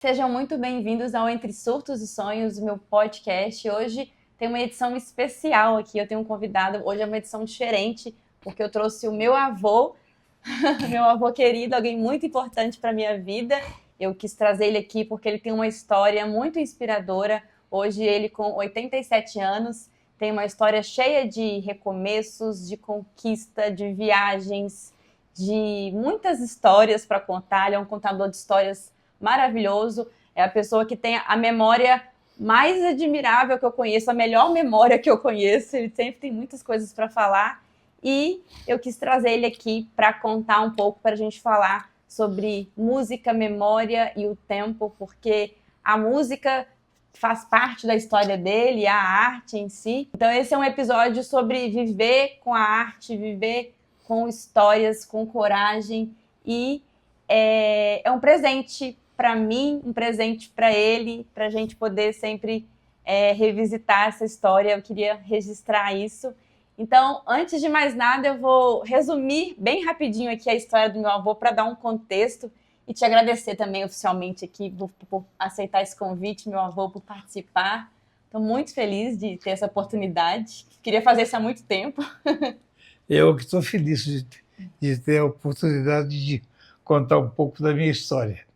Sejam muito bem-vindos ao Entre Surtos e Sonhos, o meu podcast. Hoje tem uma edição especial aqui, eu tenho um convidado. Hoje é uma edição diferente, porque eu trouxe o meu avô, meu avô querido, alguém muito importante para a minha vida. Eu quis trazer ele aqui porque ele tem uma história muito inspiradora. Hoje ele, com 87 anos, tem uma história cheia de recomeços, de conquista, de viagens, de muitas histórias para contar. Ele é um contador de histórias maravilhoso, é a pessoa que tem a memória mais admirável que eu conheço, a melhor memória que eu conheço. Ele sempre tem muitas coisas para falar e eu quis trazer ele aqui para contar um pouco, para a gente falar sobre música, memória e o tempo, porque a música faz parte da história dele, a arte em si. Então esse é um episódio sobre viver com a arte, viver com histórias, com coragem, e é um presente para mim, um presente para ele, para a gente poder sempre revisitar essa história. Eu queria registrar isso. Então, antes de mais nada, eu vou resumir bem rapidinho aqui a história do meu avô para dar um contexto e te agradecer também oficialmente aqui por aceitar esse convite, meu avô, por participar. Estou muito feliz de ter essa oportunidade. Queria fazer isso há muito tempo. Eu que estou feliz de ter a oportunidade de contar um pouco da minha história.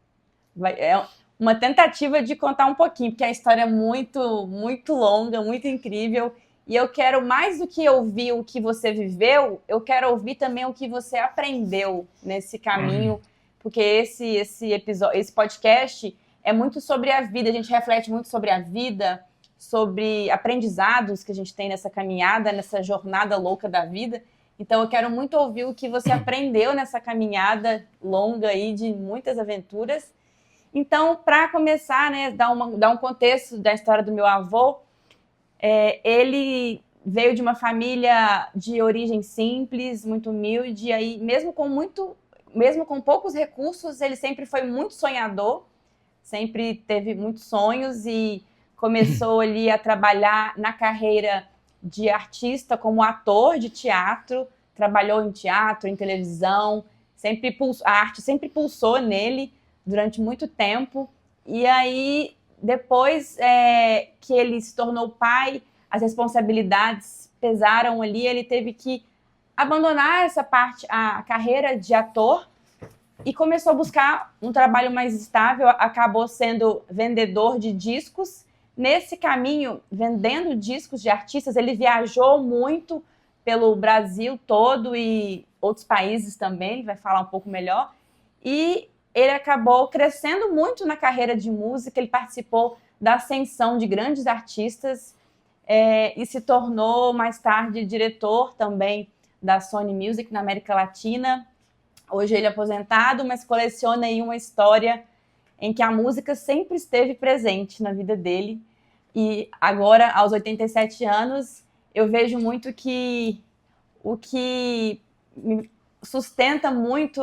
É uma tentativa de contar um pouquinho, porque a história é muito, muito longa, muito incrível. E eu quero, mais do que ouvir o que você viveu, eu quero ouvir também o que você aprendeu nesse caminho, porque esse podcast é muito sobre a vida. A gente reflete muito sobre a vida, sobre aprendizados que a gente tem nessa caminhada, nessa jornada louca da vida. Então eu quero muito ouvir o que você aprendeu nessa caminhada longa aí de muitas aventuras. Então, para começar, né, dar um contexto da história do meu avô, ele veio de uma família de origem simples, muito humilde, e aí, mesmo com poucos recursos, ele sempre foi muito sonhador, sempre teve muitos sonhos e começou ali a trabalhar na carreira de artista como ator de teatro, trabalhou em teatro, em televisão, a arte sempre pulsou nele durante muito tempo. E aí, depois que ele se tornou pai, as responsabilidades pesaram ali, ele teve que abandonar essa parte, a carreira de ator, e começou a buscar um trabalho mais estável, acabou sendo vendedor de discos. Nesse caminho, vendendo discos de artistas, ele viajou muito pelo Brasil todo e outros países também, ele vai falar um pouco melhor. E ele acabou crescendo muito na carreira de música, ele participou da ascensão de grandes artistas e se tornou, mais tarde, diretor também da Sony Music na América Latina. Hoje ele é aposentado, mas coleciona aí uma história em que a música sempre esteve presente na vida dele. E agora, aos 87 anos, eu vejo muito que o que me sustenta muito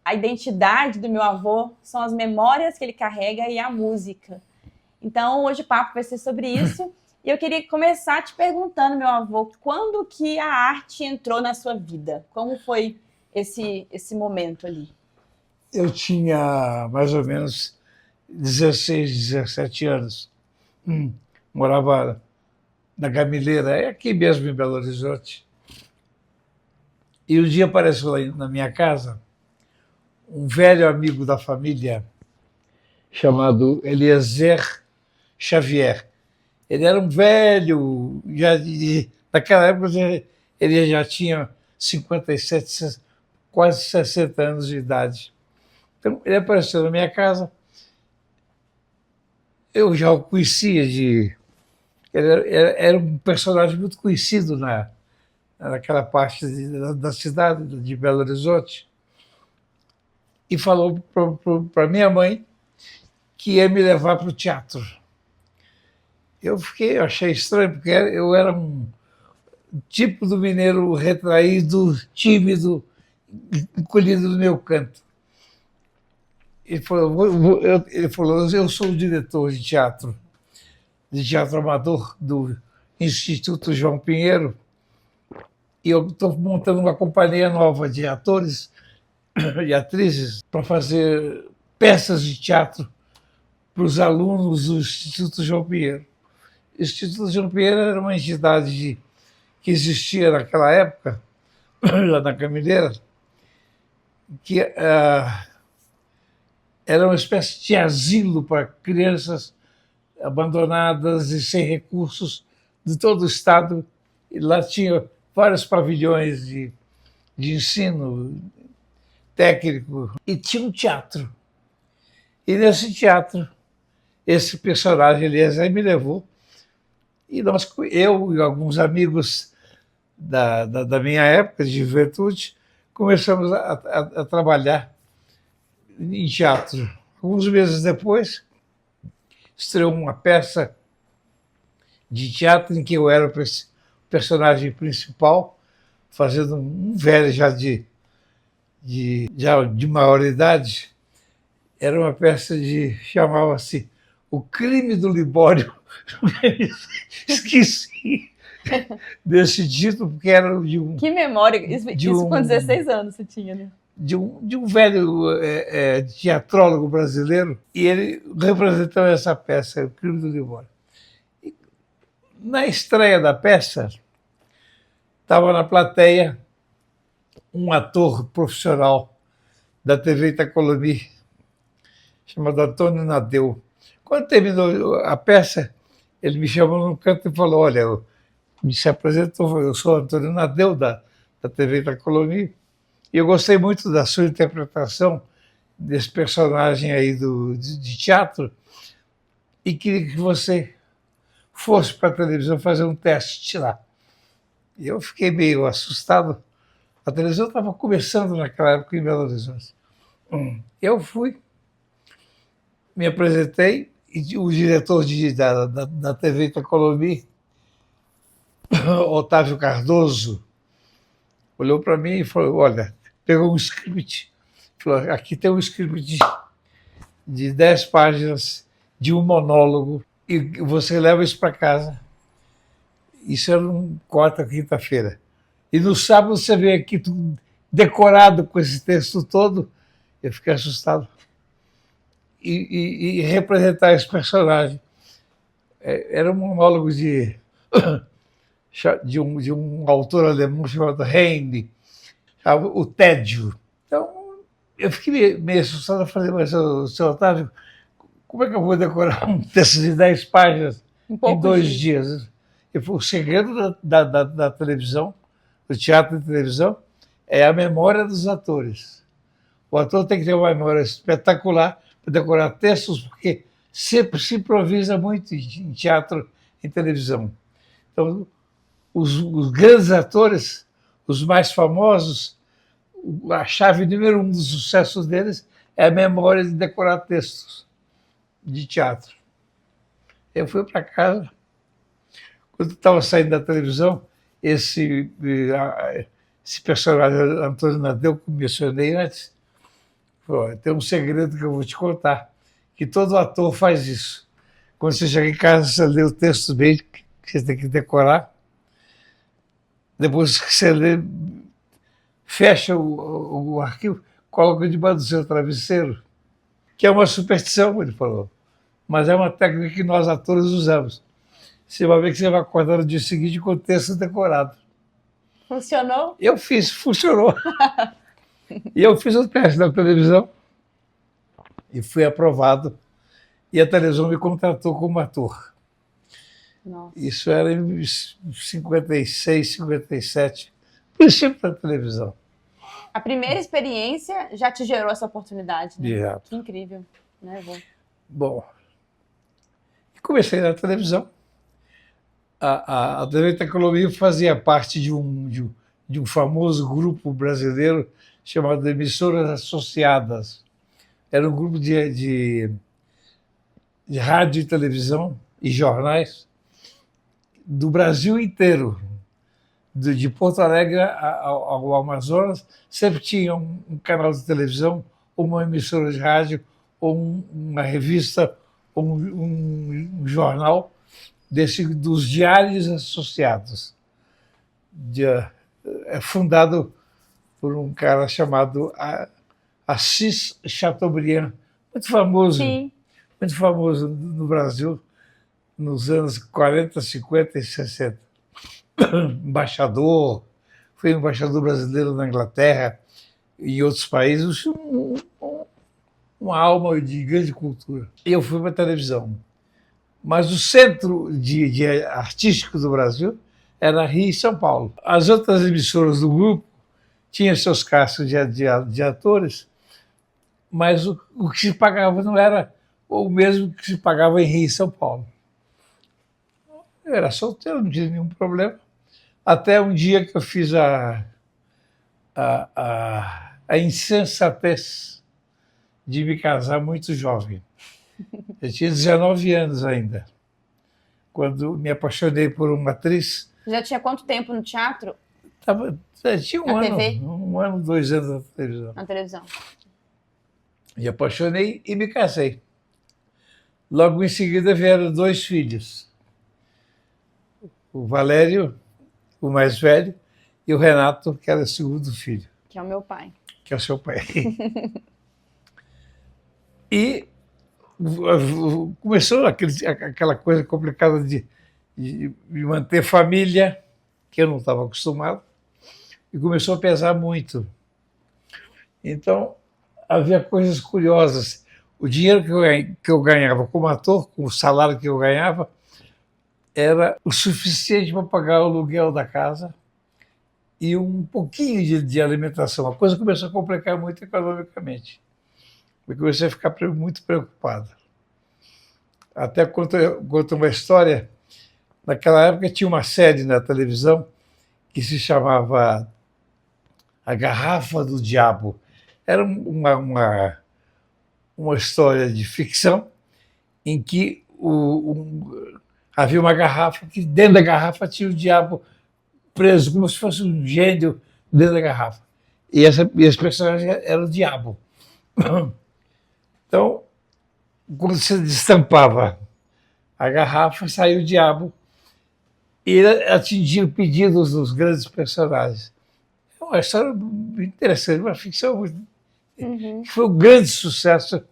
a identidade do meu avô são as memórias que ele carrega e a música. Então, hoje o papo vai ser sobre isso. E eu queria começar te perguntando, meu avô, quando que a arte entrou na sua vida? Como foi esse momento ali? Eu tinha mais ou menos 16, 17 anos. Morava na Gamileira, é aqui mesmo em Belo Horizonte. E um dia apareceu lá na minha casa um velho amigo da família chamado Eliezer Xavier. Ele era um velho, naquela época ele já tinha 57, quase 60 anos de idade. Então ele apareceu na minha casa, eu já o conhecia era um personagem muito conhecido naquela parte da cidade de Belo Horizonte, e falou para minha mãe que ia me levar para o teatro. Eu achei estranho, porque eu era um tipo do mineiro retraído, tímido, encolhido no meu canto. Ele falou, eu sou o diretor de teatro amador do Instituto João Pinheiro, e eu estou montando uma companhia nova de atores e atrizes para fazer peças de teatro para os alunos do Instituto João Pinheiro. O Instituto João Pinheiro era uma entidade que existia naquela época, lá na Camileira, que era uma espécie de asilo para crianças abandonadas e sem recursos de todo o estado. E lá tinha vários pavilhões de ensino técnico e tinha um teatro. E nesse teatro, esse personagem, Eliezer, me levou e eu e alguns amigos da minha época de juventude começamos a trabalhar em teatro. Alguns meses depois, estreou uma peça de teatro em que eu era o personagem principal, fazendo um velho já de maioridade. Era uma peça chamava-se O Crime do Libório. Esqueci desse título, porque era de um... Que memória! Isso com 16 anos você tinha, né? De um velho teatrólogo brasileiro, e ele representou essa peça, O Crime do Libório. E, na estreia da peça, estava na plateia um ator profissional da TV Itacolomi, chamado Antônio Nadeu. Quando terminou a peça, ele me chamou num canto e falou: olha, me se apresentou, eu sou Antônio Nadeu, da TV Itacolomi, e eu gostei muito da sua interpretação desse personagem aí de teatro e queria que você fosse para a televisão fazer um teste lá. E eu fiquei meio assustado. A televisão estava começando naquela época em Belo Horizonte. Eu fui, me apresentei, e o diretor da TV Itacolomi, Otávio Cardoso, olhou para mim e falou: olha, pegou um script, falou: aqui tem um script de 10 páginas de um monólogo e você leva isso para casa. Isso era quarta, quinta-feira. E no sábado você vem aqui tudo decorado com esse texto todo. Eu fiquei assustado. E representar esse personagem. Era um monólogo de um autor alemão chamado Heine, O Tédio. Então, eu fiquei meio assustado. Eu falei: mas, seu Otávio, como é que eu vou decorar um texto de 10 páginas em 2 dias? O segredo da televisão, do teatro de televisão, é a memória dos atores. O ator tem que ter uma memória espetacular para decorar textos, porque sempre se improvisa muito em teatro e televisão. Então, os grandes atores, os mais famosos, a chave número 1 do sucesso deles é a memória de decorar textos de teatro. Eu fui para casa. Quando estava saindo da televisão, esse personagem, Antônio Nadeu, que mencionei antes, falou: tem um segredo que eu vou te contar, que todo ator faz isso. Quando você chega em casa, você lê o texto bem, que você tem que decorar. Depois que você lê, fecha o arquivo, coloca debaixo do seu travesseiro, que é uma superstição, ele falou, mas é uma técnica que nós atores usamos. Você vai ver que você vai acordar no dia seguinte com o texto decorado. Funcionou? Eu fiz, funcionou. E eu fiz o teste na televisão e fui aprovado. E a televisão me contratou como ator. Nossa. Isso era em 56, 57, princípio da televisão. A primeira experiência já te gerou essa oportunidade, né? Exato. Que incrível, né? Bom, comecei na televisão. A TV Itacolomi fazia parte de um famoso grupo brasileiro chamado Emissoras Associadas. Era um grupo de rádio e televisão e jornais do Brasil inteiro, de Porto Alegre ao Amazonas. Sempre tinha um canal de televisão, ou uma emissora de rádio, ou uma revista, ou um jornal dos Diários Associados. É fundado por um cara chamado Assis Chateaubriand, muito famoso. Sim. muito famoso no Brasil nos anos 40, 50 e 60. Embaixador, foi embaixador brasileiro na Inglaterra e em outros países, uma alma de grande cultura. E eu fui para a televisão. Mas o centro de artístico do Brasil era Rio e São Paulo. As outras emissoras do grupo tinham seus castos de atores, mas o que se pagava não era o mesmo que se pagava em Rio e São Paulo. Eu era solteiro, não tinha nenhum problema. Até um dia que eu fiz a insensatez de me casar muito jovem. Eu tinha 19 anos ainda, quando me apaixonei por uma atriz. Já tinha quanto tempo no teatro? Tinha TV? um ano, 2 anos na televisão. Na televisão. Me apaixonei e me casei. Logo em seguida vieram 2 filhos. O Valério, o mais velho, e o Renato, que era o segundo filho. Que é o meu pai. Que é o seu pai. E começou aquela coisa complicada de manter família, que eu não estava acostumado, e começou a pesar muito. Então, havia coisas curiosas. O dinheiro que eu ganhava como ator, com o salário que eu ganhava, era o suficiente para pagar o aluguel da casa e um pouquinho de alimentação. A coisa começou a complicar muito economicamente. Eu comecei a ficar muito preocupado. Até conto uma história. Naquela época tinha uma série na televisão que se chamava A Garrafa do Diabo. Era uma história de ficção em que havia uma garrafa que dentro da garrafa tinha o diabo preso, como se fosse um gênio dentro da garrafa. E esse personagem era o diabo. Então, quando você destampava a garrafa, saía o diabo e ele atingia pedidos dos grandes personagens. É uma história interessante, uma ficção que foi um grande sucesso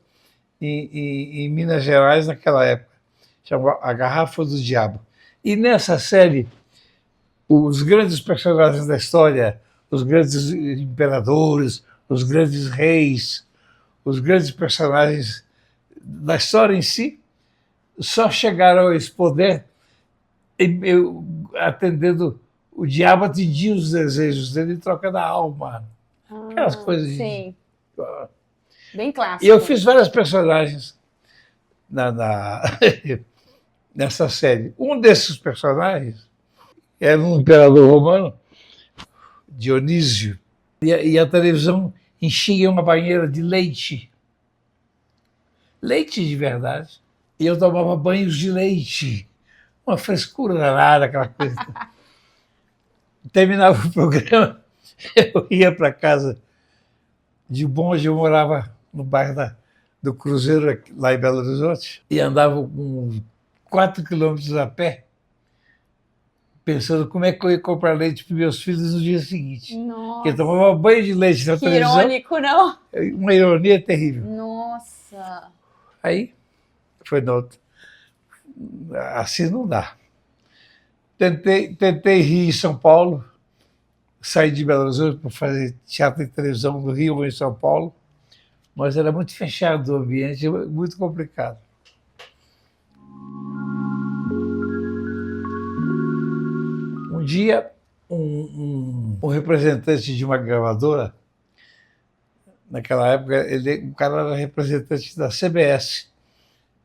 em Minas Gerais naquela época. Chamava A Garrafa do Diabo. E nessa série, os grandes personagens da história, os grandes imperadores, os grandes reis, os grandes personagens da história em si, só chegaram a esse poder atendendo o diabo, atendia os desejos dele em troca da alma. Aquelas coisas. Sim. Bem clássico. E eu fiz vários personagens nessa série. Um desses personagens era um imperador romano, Dionísio, e a televisão enchia uma banheira de leite. Leite de verdade. E eu tomava banhos de leite. Uma frescura danada, aquela coisa. Terminava o programa, eu ia para casa de bonde, eu morava no bairro do Cruzeiro, lá em Belo Horizonte, e andava com 4 quilômetros a pé, pensando como é que eu ia comprar leite para meus filhos no dia seguinte. Nossa. Porque eu tomava banho de leite na televisão. Irônico, não? Uma ironia terrível. Nossa. Aí, assim não dá. Tentei Rio e São Paulo, saí de Belo Horizonte para fazer teatro e televisão no Rio ou em São Paulo, mas era muito fechado o ambiente, muito complicado. Um dia, um representante de uma gravadora, naquela época, o cara era representante da CBS,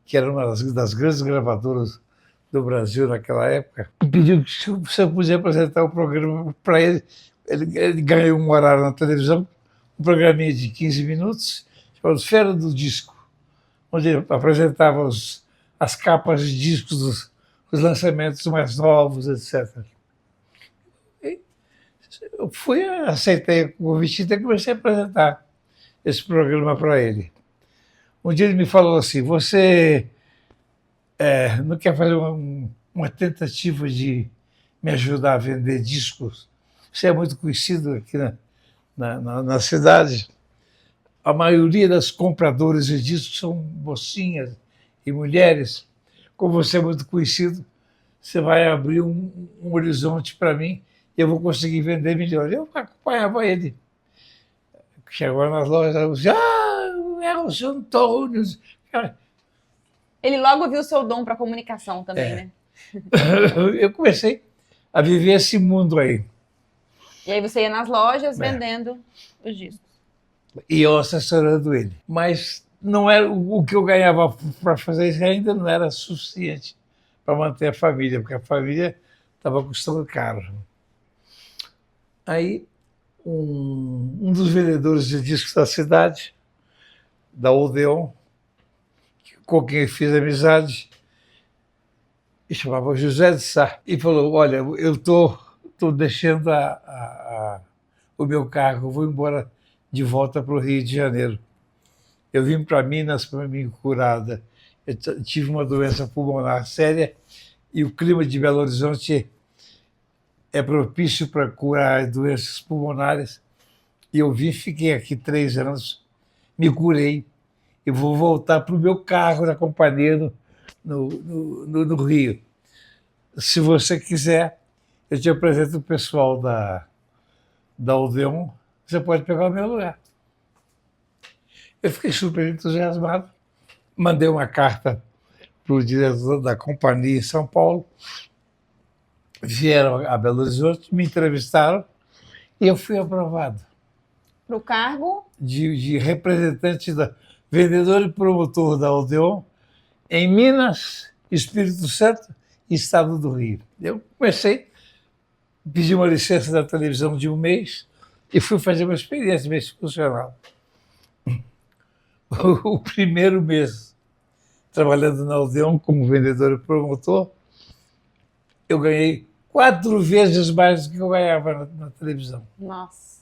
que era uma das grandes gravadoras do Brasil naquela época, e pediu que se eu podia apresentar o programa para ele. Ele ganhou um horário na televisão, um programinha de 15 minutos, chamado Feira do Disco, onde ele apresentava as capas de discos dos lançamentos mais novos, etc. Eu aceitei o convite e comecei a apresentar esse programa para ele. Um dia ele me falou assim: você não quer fazer uma tentativa de me ajudar a vender discos? Você é muito conhecido aqui na cidade. A maioria das compradoras de discos são mocinhas e mulheres, como você é muito conhecido, você vai abrir um horizonte para mim e eu vou conseguir vender melhor. Eu acompanhava ele. Chegou nas lojas, é o seu Antônio. Cara, Ele logo viu o seu dom para comunicação também, né? eu comecei a viver esse mundo aí. E aí você ia nas lojas vendendo os discos. E eu assessorando ele. Mas não era o que eu ganhava para fazer isso ainda não era suficiente para manter a família, porque a família estava custando caro. Aí um dos vendedores de discos da cidade, da Odeon, com quem eu fiz amizade, me chamava José de Sá, e falou: olha, eu estou deixando o meu carro, vou embora de volta para o Rio de Janeiro. Eu vim para Minas para me curada. Eu tive uma doença pulmonar séria e o clima de Belo Horizonte é propício para curar doenças pulmonares. E eu vim, fiquei aqui 3 anos, me curei e vou voltar para o meu carro da companhia no Rio. Se você quiser, eu te apresento o pessoal da Odeon, você pode pegar o meu lugar. Eu fiquei super entusiasmado, mandei uma carta para o diretor da companhia em São Paulo, vieram a Belo Horizonte, me entrevistaram e eu fui aprovado. Para o cargo? De representante, vendedor e promotor da Odeon em Minas, Espírito Santo e Estado do Rio. Eu comecei, pedi uma licença da televisão de 1 mês e fui fazer uma experiência institucional. O primeiro mês, trabalhando na Odeon como vendedor e promotor, eu ganhei 4 vezes mais do que eu ganhava na televisão. Nossa.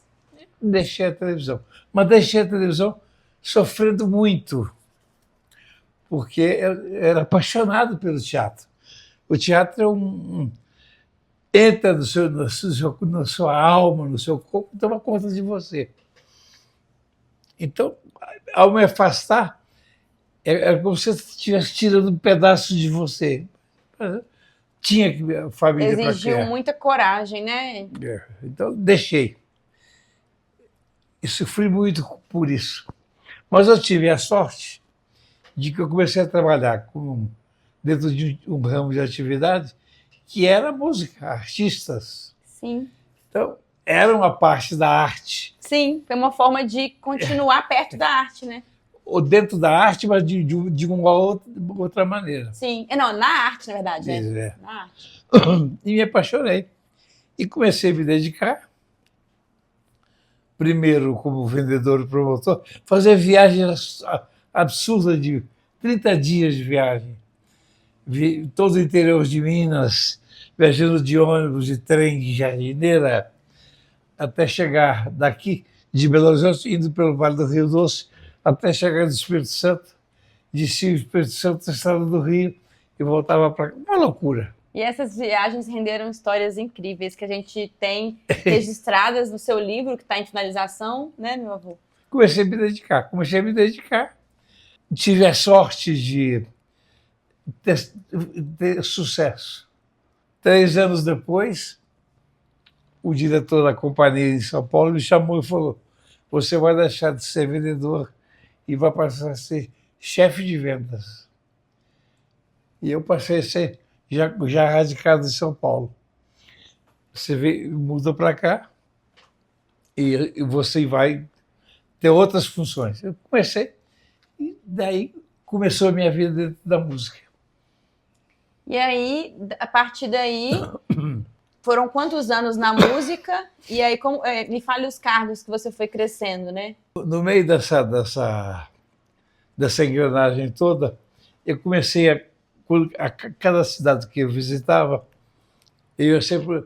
Deixei a televisão. Mas deixei a televisão sofrendo muito, porque eu era apaixonado pelo teatro. O teatro é entra na sua alma, no seu corpo, e toma conta de você. Então, ao me afastar, era como se você estivesse tirando um pedaço de você. Tinha a família para criar. Exigiu muita coragem, né? Então, deixei. E sofri muito por isso. Mas eu tive a sorte de que eu comecei a trabalhar dentro de um ramo de atividade que era música, artistas. Sim. Então, era uma parte da arte. Sim, foi uma forma de continuar perto da arte, né? Ou dentro da arte, mas de uma outra maneira. Sim. Não, na arte, na verdade. É. Na arte. E me apaixonei. E comecei a me dedicar. Primeiro, como vendedor e promotor, fazer viagens absurdas de 30 dias de viagem. Todo o interior de Minas, viajando de ônibus, de trem, de jardineira, até chegar daqui, de Belo Horizonte, indo pelo Vale do Rio Doce, até chegar no Espírito Santo, descia o Espírito Santo, estado do Rio, e voltava para cá. Uma loucura. E essas viagens renderam histórias incríveis que a gente tem registradas no seu livro, que está em finalização, né, meu avô? Comecei a me dedicar. Tive a sorte de ter sucesso. 3 anos depois, o diretor da companhia em São Paulo me chamou e falou: você vai deixar de ser vendedor e vai passar a ser chefe de vendas. E eu passei a ser já radicado em São Paulo. Você muda para cá e você vai ter outras funções. Eu comecei, e daí começou a minha vida dentro da música. E aí, a partir daí, foram quantos anos na música? E aí, me fale os cargos que você foi crescendo, né? No meio dessa engrenagem toda, eu comecei a cada cidade que eu visitava, eu sempre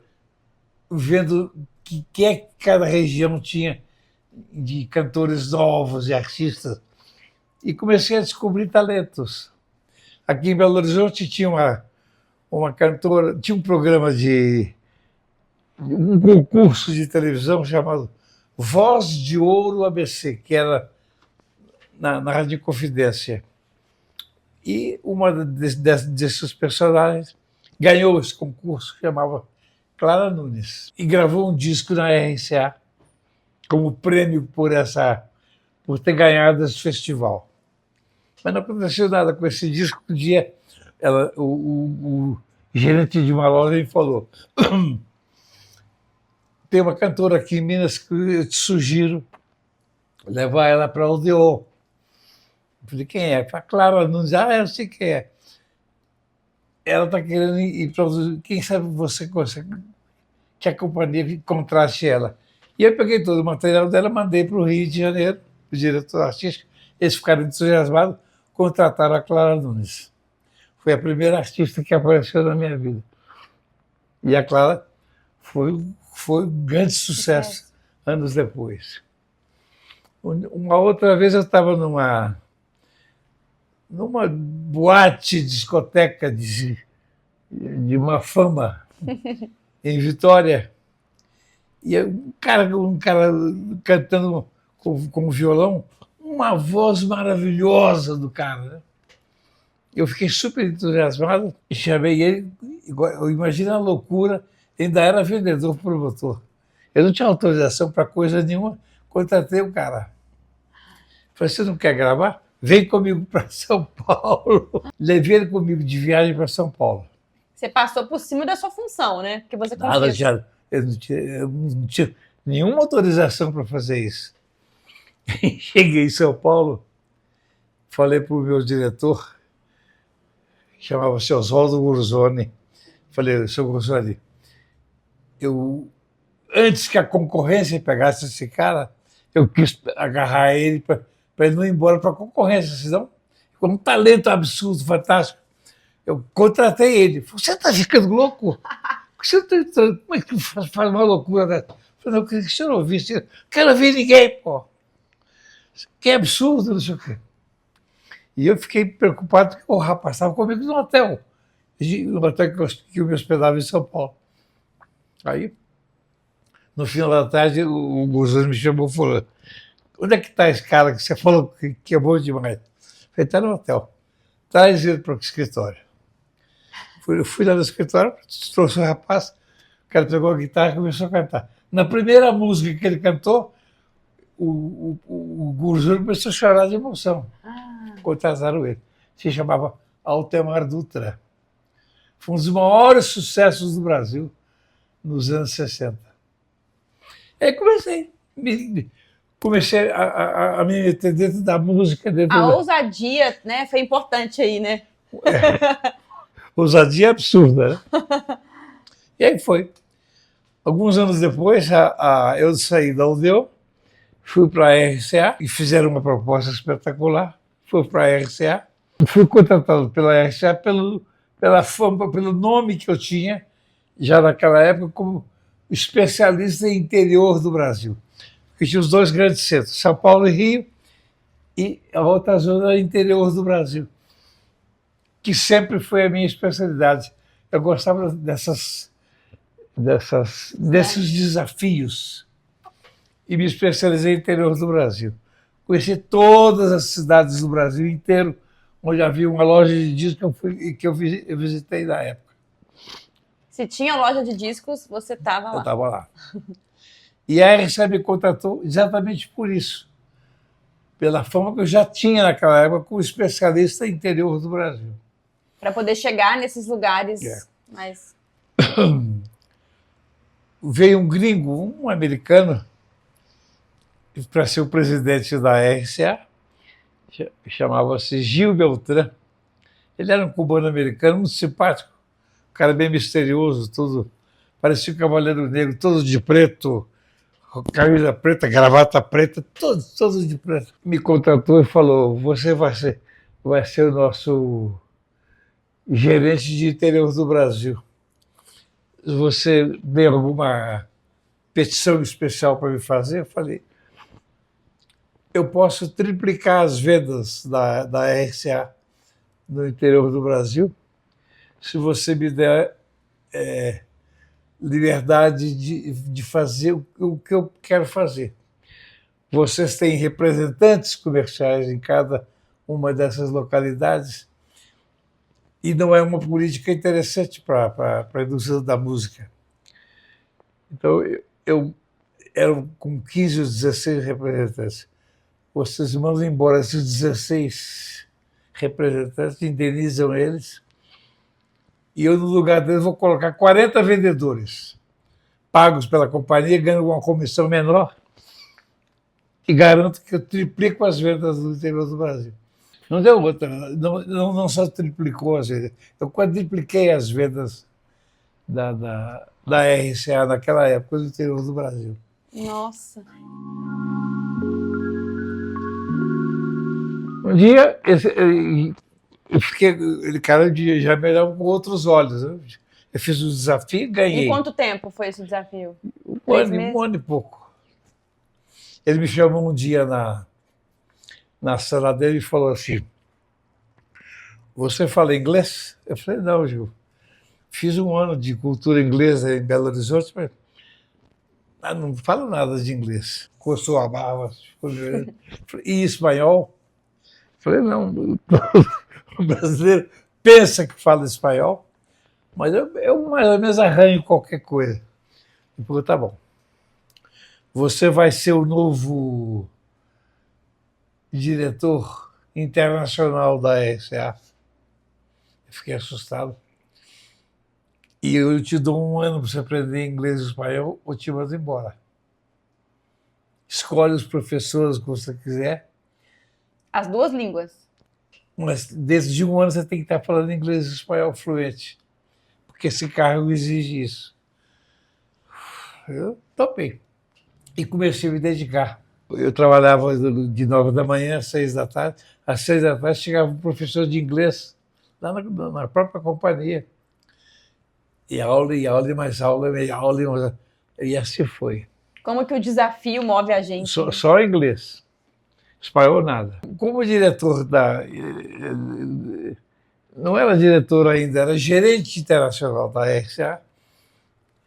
vendo que é que cada região tinha de cantores novos e artistas, e comecei a descobrir talentos. Aqui em Belo Horizonte tinha uma cantora, tinha um programa um concurso de televisão chamado Voz de Ouro ABC, que era na Rádio Confidência. E uma desses personagens ganhou esse concurso que chamava Clara Nunes e gravou um disco na RCA como prêmio por ter ganhado esse festival. Mas não aconteceu nada com esse disco. Um dia o gerente de uma loja me falou: tem uma cantora aqui em Minas que eu te sugiro levar ela para o Odeon. Eu falei: quem é? A Clara Nunes. Ah, eu sei quem é. Ela está querendo ir para o... Quem sabe você consegue que a companhia contraste ela. E eu peguei todo o material dela, mandei para o Rio de Janeiro, o diretor artístico. Eles ficaram entusiasmados, contrataram a Clara Nunes. Foi a primeira artista que apareceu na minha vida. E a Clara foi um grande sucesso anos depois. Uma outra vez eu estava numa boate, discoteca de uma fama em Vitória, e um cara cantando com violão, uma voz maravilhosa do cara, né? Eu fiquei super entusiasmado e chamei ele. Imagina a loucura, ainda era vendedor promotor. Eu não tinha autorização para coisa nenhuma, contratei o cara. Falei: você não quer gravar? Vem comigo para São Paulo. Levei ele comigo de viagem para São Paulo. Você passou por cima da sua função, né? Porque você Nada, eu não tinha nenhuma autorização para fazer isso. Cheguei em São Paulo, falei para o meu diretor, que chamava-se Oswaldo Gurzoni. Falei: seu Gurzoni, antes que a concorrência pegasse esse cara, eu quis agarrar ele para ele não ir embora para a concorrência, senão, com um talento absurdo, fantástico, eu contratei ele. Você está ficando louco? Como é que faz uma loucura dessa? Eu falei: não, que o senhor ouvisse, eu quero ver ninguém, pô. Que absurdo, não sei o quê. E eu fiquei preocupado porque o rapaz estava comigo no hotel que eu me hospedava em São Paulo. Aí, no final da tarde, o Guzano me chamou e falou: onde é que está esse cara que você falou que é bom demais? Eu falei: está no hotel. Traz ele para o escritório. Eu fui lá no escritório, trouxe o rapaz, o cara pegou a guitarra e começou a cantar. Na primeira música que ele cantou, o Guzano começou a chorar de emoção. Contrataram ele. Se chamava Altemar Dutra. Foi um dos maiores sucessos do Brasil nos anos 60. Aí comecei a me meter dentro da música. Ousadia, né? Foi importante aí, né? Ousadia absurda, né? E aí foi. Alguns anos depois, eu saí da Odeon, fui para a RCA e fizeram uma proposta espetacular. Fui para a RCA, fui contratado pela RCA pela fama, pelo nome que eu tinha, já naquela época, como especialista em interior do Brasil. Porque tinha os dois grandes centros, São Paulo e Rio, e a outra zona interior do Brasil, que sempre foi a minha especialidade. Eu gostava desses desafios e me especializei no interior do Brasil. Conheci todas as cidades do Brasil inteiro, onde havia uma loja de discos que eu visitei na época. Se tinha loja de discos, você estava lá. Eu estava lá. E a RCA me contratou exatamente por isso, pela fama que eu já tinha naquela época como especialista em interior do Brasil. Para poder chegar nesses lugares mais... Veio um gringo, um americano, para ser o presidente da RCA, chamava-se Gil Beltrán. Ele era um cubano-americano muito simpático, um cara bem misterioso, todo, parecia um cavaleiro negro, todo de preto, camisa preta, gravata preta, todo de preto. Me contratou e falou: você vai ser o nosso gerente de interior do Brasil. Você tem alguma petição especial para me fazer? Eu falei: eu posso triplicar as vendas da RCA no interior do Brasil se você me der liberdade de fazer o que eu quero fazer. Vocês têm representantes comerciais em cada uma dessas localidades e não é uma política interessante para a indústria da música. Então, eu eram com 15 ou 16 representantes. Vocês mandam embora esses 16 representantes, indenizam eles, e eu, no lugar deles, vou colocar 40 vendedores, pagos pela companhia, ganham uma comissão menor, e garanto que eu triplico as vendas do interior do Brasil. Não deu outra, não só triplicou as vendas, eu quadripliquei as vendas da RCA naquela época do interior do Brasil. Nossa. Um dia, eu fiquei, cara, já me olhava com outros olhos. Né? Eu fiz o desafio e ganhei. Em quanto tempo foi esse desafio? Um ano e pouco. Ele me chamou um dia na sala dele e falou assim: você fala inglês? Eu falei: não, Gil. Fiz um ano de cultura inglesa em Belo Horizonte, mas não falo nada de inglês. Coçou a barba. E espanhol? Eu falei: não, o brasileiro pensa que fala espanhol, mas eu mais ou menos arranho qualquer coisa. Ele falou: tá bom. Você vai ser o novo diretor internacional da RCA. Eu fiquei assustado. E eu te dou um ano para você aprender inglês e espanhol, ou te mando embora. Escolhe os professores que você quiser. As duas línguas? Mas desde um ano você tem que estar falando inglês e espanhol fluente, porque esse cargo exige isso. Eu topei. E comecei a me dedicar. Eu trabalhava de 9 da manhã às 6 da tarde. Às 6 da tarde chegava um professor de inglês lá na própria companhia. E aula, e mais aula, e aula, e mais... E assim foi. Como que o desafio move a gente? Só inglês. Espanhol, nada. Como diretor não era diretor ainda, era gerente internacional da RCA,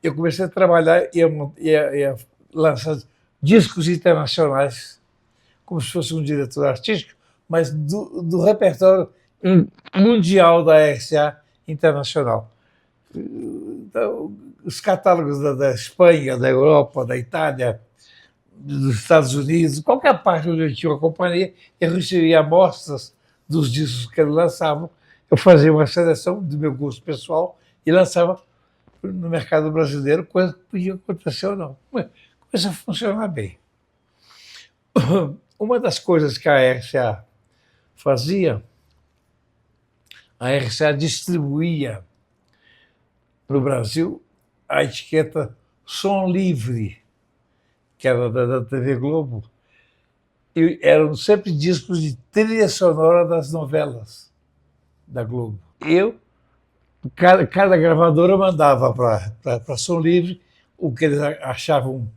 eu comecei a trabalhar e a lançar discos internacionais, como se fosse um diretor artístico, mas do repertório mundial da RCA internacional. Então, os catálogos da Espanha, da Europa, da Itália, dos Estados Unidos, qualquer parte onde eu tinha uma companhia, eu recebia amostras dos discos que eles lançavam, eu fazia uma seleção do meu gosto pessoal e lançava no mercado brasileiro, coisa que podia acontecer ou não. Começou a funcionar bem. Uma das coisas que a RCA fazia, a RCA distribuía no Brasil a etiqueta Som Livre, que era da TV Globo, e eram sempre discos de trilha sonora das novelas da Globo. Cada gravadora mandava para Som Livre o que eles achavam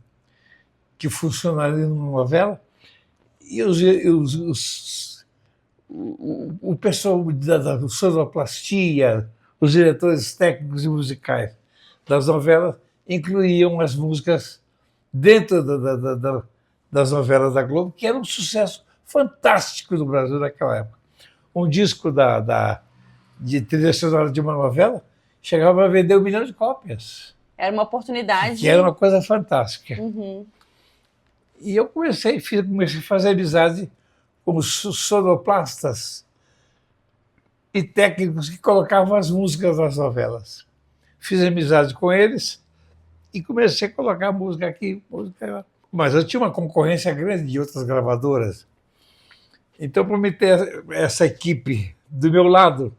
que funcionaria numa novela, e o pessoal da sonoplastia, os diretores técnicos e musicais das novelas incluíam as músicas dentro das novelas da Globo, que era um sucesso fantástico no Brasil naquela época. Um disco de trilha sonora de uma novela chegava a vender 1 milhão de cópias. Era uma oportunidade. Que era uma coisa fantástica. Uhum. E eu comecei a fazer amizade com os sonoplastas e técnicos que colocavam as músicas das novelas. Fiz amizade com eles e comecei a colocar música aqui, música lá. Mas eu tinha uma concorrência grande de outras gravadoras. Então, para me ter essa equipe do meu lado,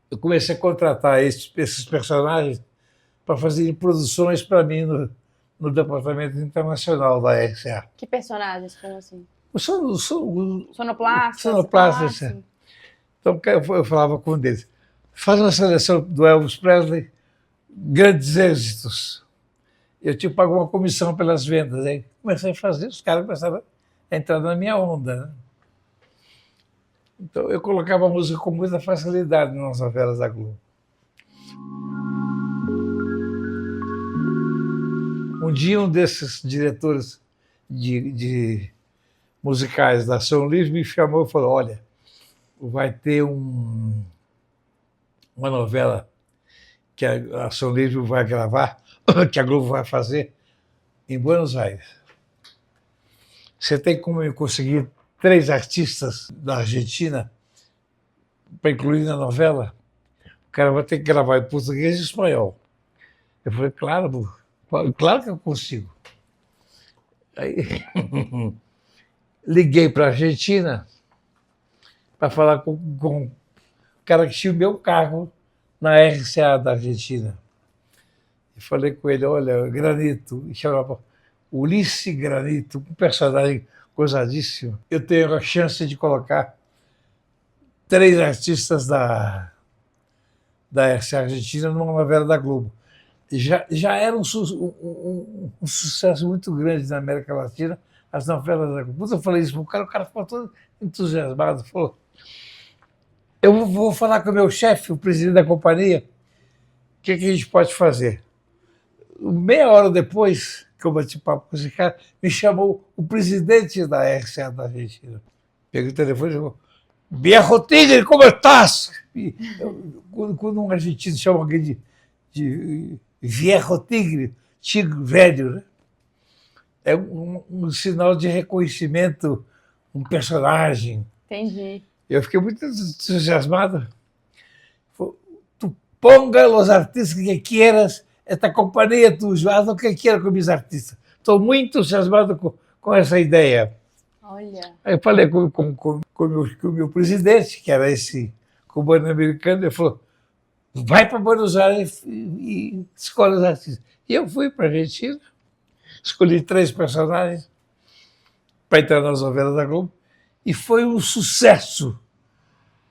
eu comecei a contratar esses personagens para fazerem produções para mim no departamento internacional da RCA. Que personagens? Como assim? Sonoplastas. Sonoplastas. Então, eu falava com um deles: faz uma seleção do Elvis Presley, grandes êxitos. Eu te pago uma comissão pelas vendas. Aí comecei a fazer, os caras começaram a entrar na minha onda. Né? Então, eu colocava a música com muita facilidade nas novelas da Globo. Um dia, um desses diretores de musicais da Som Livre me chamou e falou: olha, vai ter um uma novela que a Ação Livre vai gravar, que a Globo vai fazer, em Buenos Aires. Você tem como conseguir 3 artistas da Argentina para incluir na novela? O cara vai ter que gravar em português e espanhol. Eu falei, claro, claro que eu consigo. Aí, liguei para a Argentina para falar com o cara que tinha o meu carro na RCA da Argentina. E falei com ele, olha, Granito, e chamava Ulisses Granito, um personagem gozadíssimo. Eu tenho a chance de colocar 3 artistas da RCA Argentina numa novela da Globo. Já era um sucesso muito grande na América Latina, as novelas da Globo. Quando eu falei isso para o cara ficou todo entusiasmado, falou, eu vou falar com o meu chefe, o presidente da companhia, o que a gente pode fazer? Meia hora depois que eu bati papo com esse cara, me chamou o presidente da RCA da Argentina. Peguei o telefone e falou, Viejo Tigre, como estás? Quando um argentino chama alguém de Viejo Tigre, tigre velho, né? É um sinal de reconhecimento, um personagem. Entendi. Eu fiquei muito entusiasmado. Tu ponga os artistas que quieras, esta companhia tu haz o que quieras com meus artistas. Estou muito entusiasmado com essa ideia. Olha. Aí eu falei com o meu presidente, que era esse cubano-americano, ele falou, vai para Buenos Aires e escolhe os artistas. E eu fui para a Argentina, escolhi 3 personagens para entrar nas novelas da Globo, e foi um sucesso.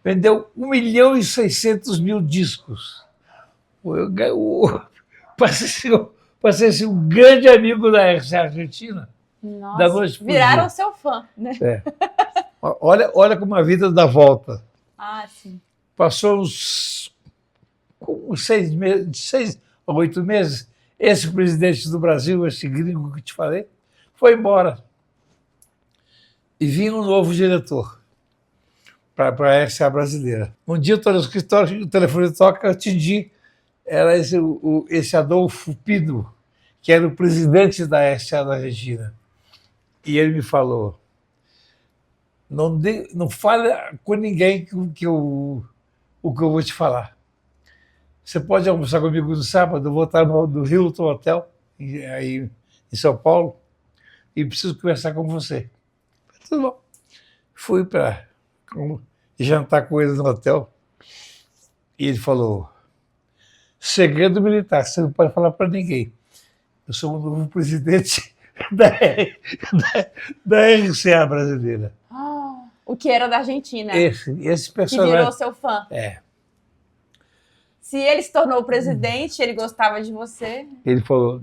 Vendeu 1.600.000 discos. Eu passei a ser um grande amigo da RCA Argentina. Nossa, da noite pro viraram dia. seu fã, né? É. Olha como a vida dá volta. Ah, sim. Passou uns 6 a 8 meses, esse presidente do Brasil, esse gringo que te falei, foi embora. E vinha um novo diretor para a RCA brasileira. Um dia eu estou no escritório, o telefone toca, eu atendi, era esse Adolfo Pino, que era o presidente da RCA da Argentina. E ele me falou, não fale com ninguém o que eu vou te falar. Você pode almoçar comigo no sábado, eu vou estar no Hilton Hotel, aí em São Paulo, e preciso conversar com você. Tudo bom. Fui para jantar com ele no hotel, e ele falou, segredo militar, você não pode falar para ninguém. Eu sou o novo presidente da RCA brasileira. O que era da Argentina. Esse personagem. Que virou seu fã. É. Se ele se tornou presidente, ele gostava de você. Ele falou,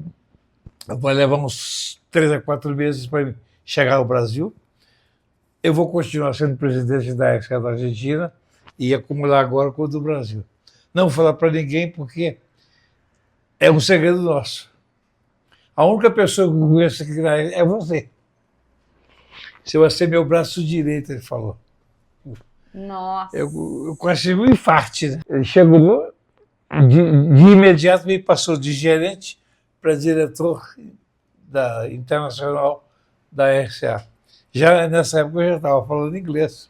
vai levar uns 3 a 4 meses para chegar ao Brasil. Eu vou continuar sendo presidente da RCA da Argentina e acumular agora com o do Brasil. Não vou falar para ninguém porque é um segredo nosso. A única pessoa que eu conheço aqui é você. Você vai ser meu braço direito, ele falou. Nossa. Eu quase tive um infarte, né? Ele chegou, de imediato me passou de gerente para diretor internacional da RCA. Já nessa época eu já estava falando inglês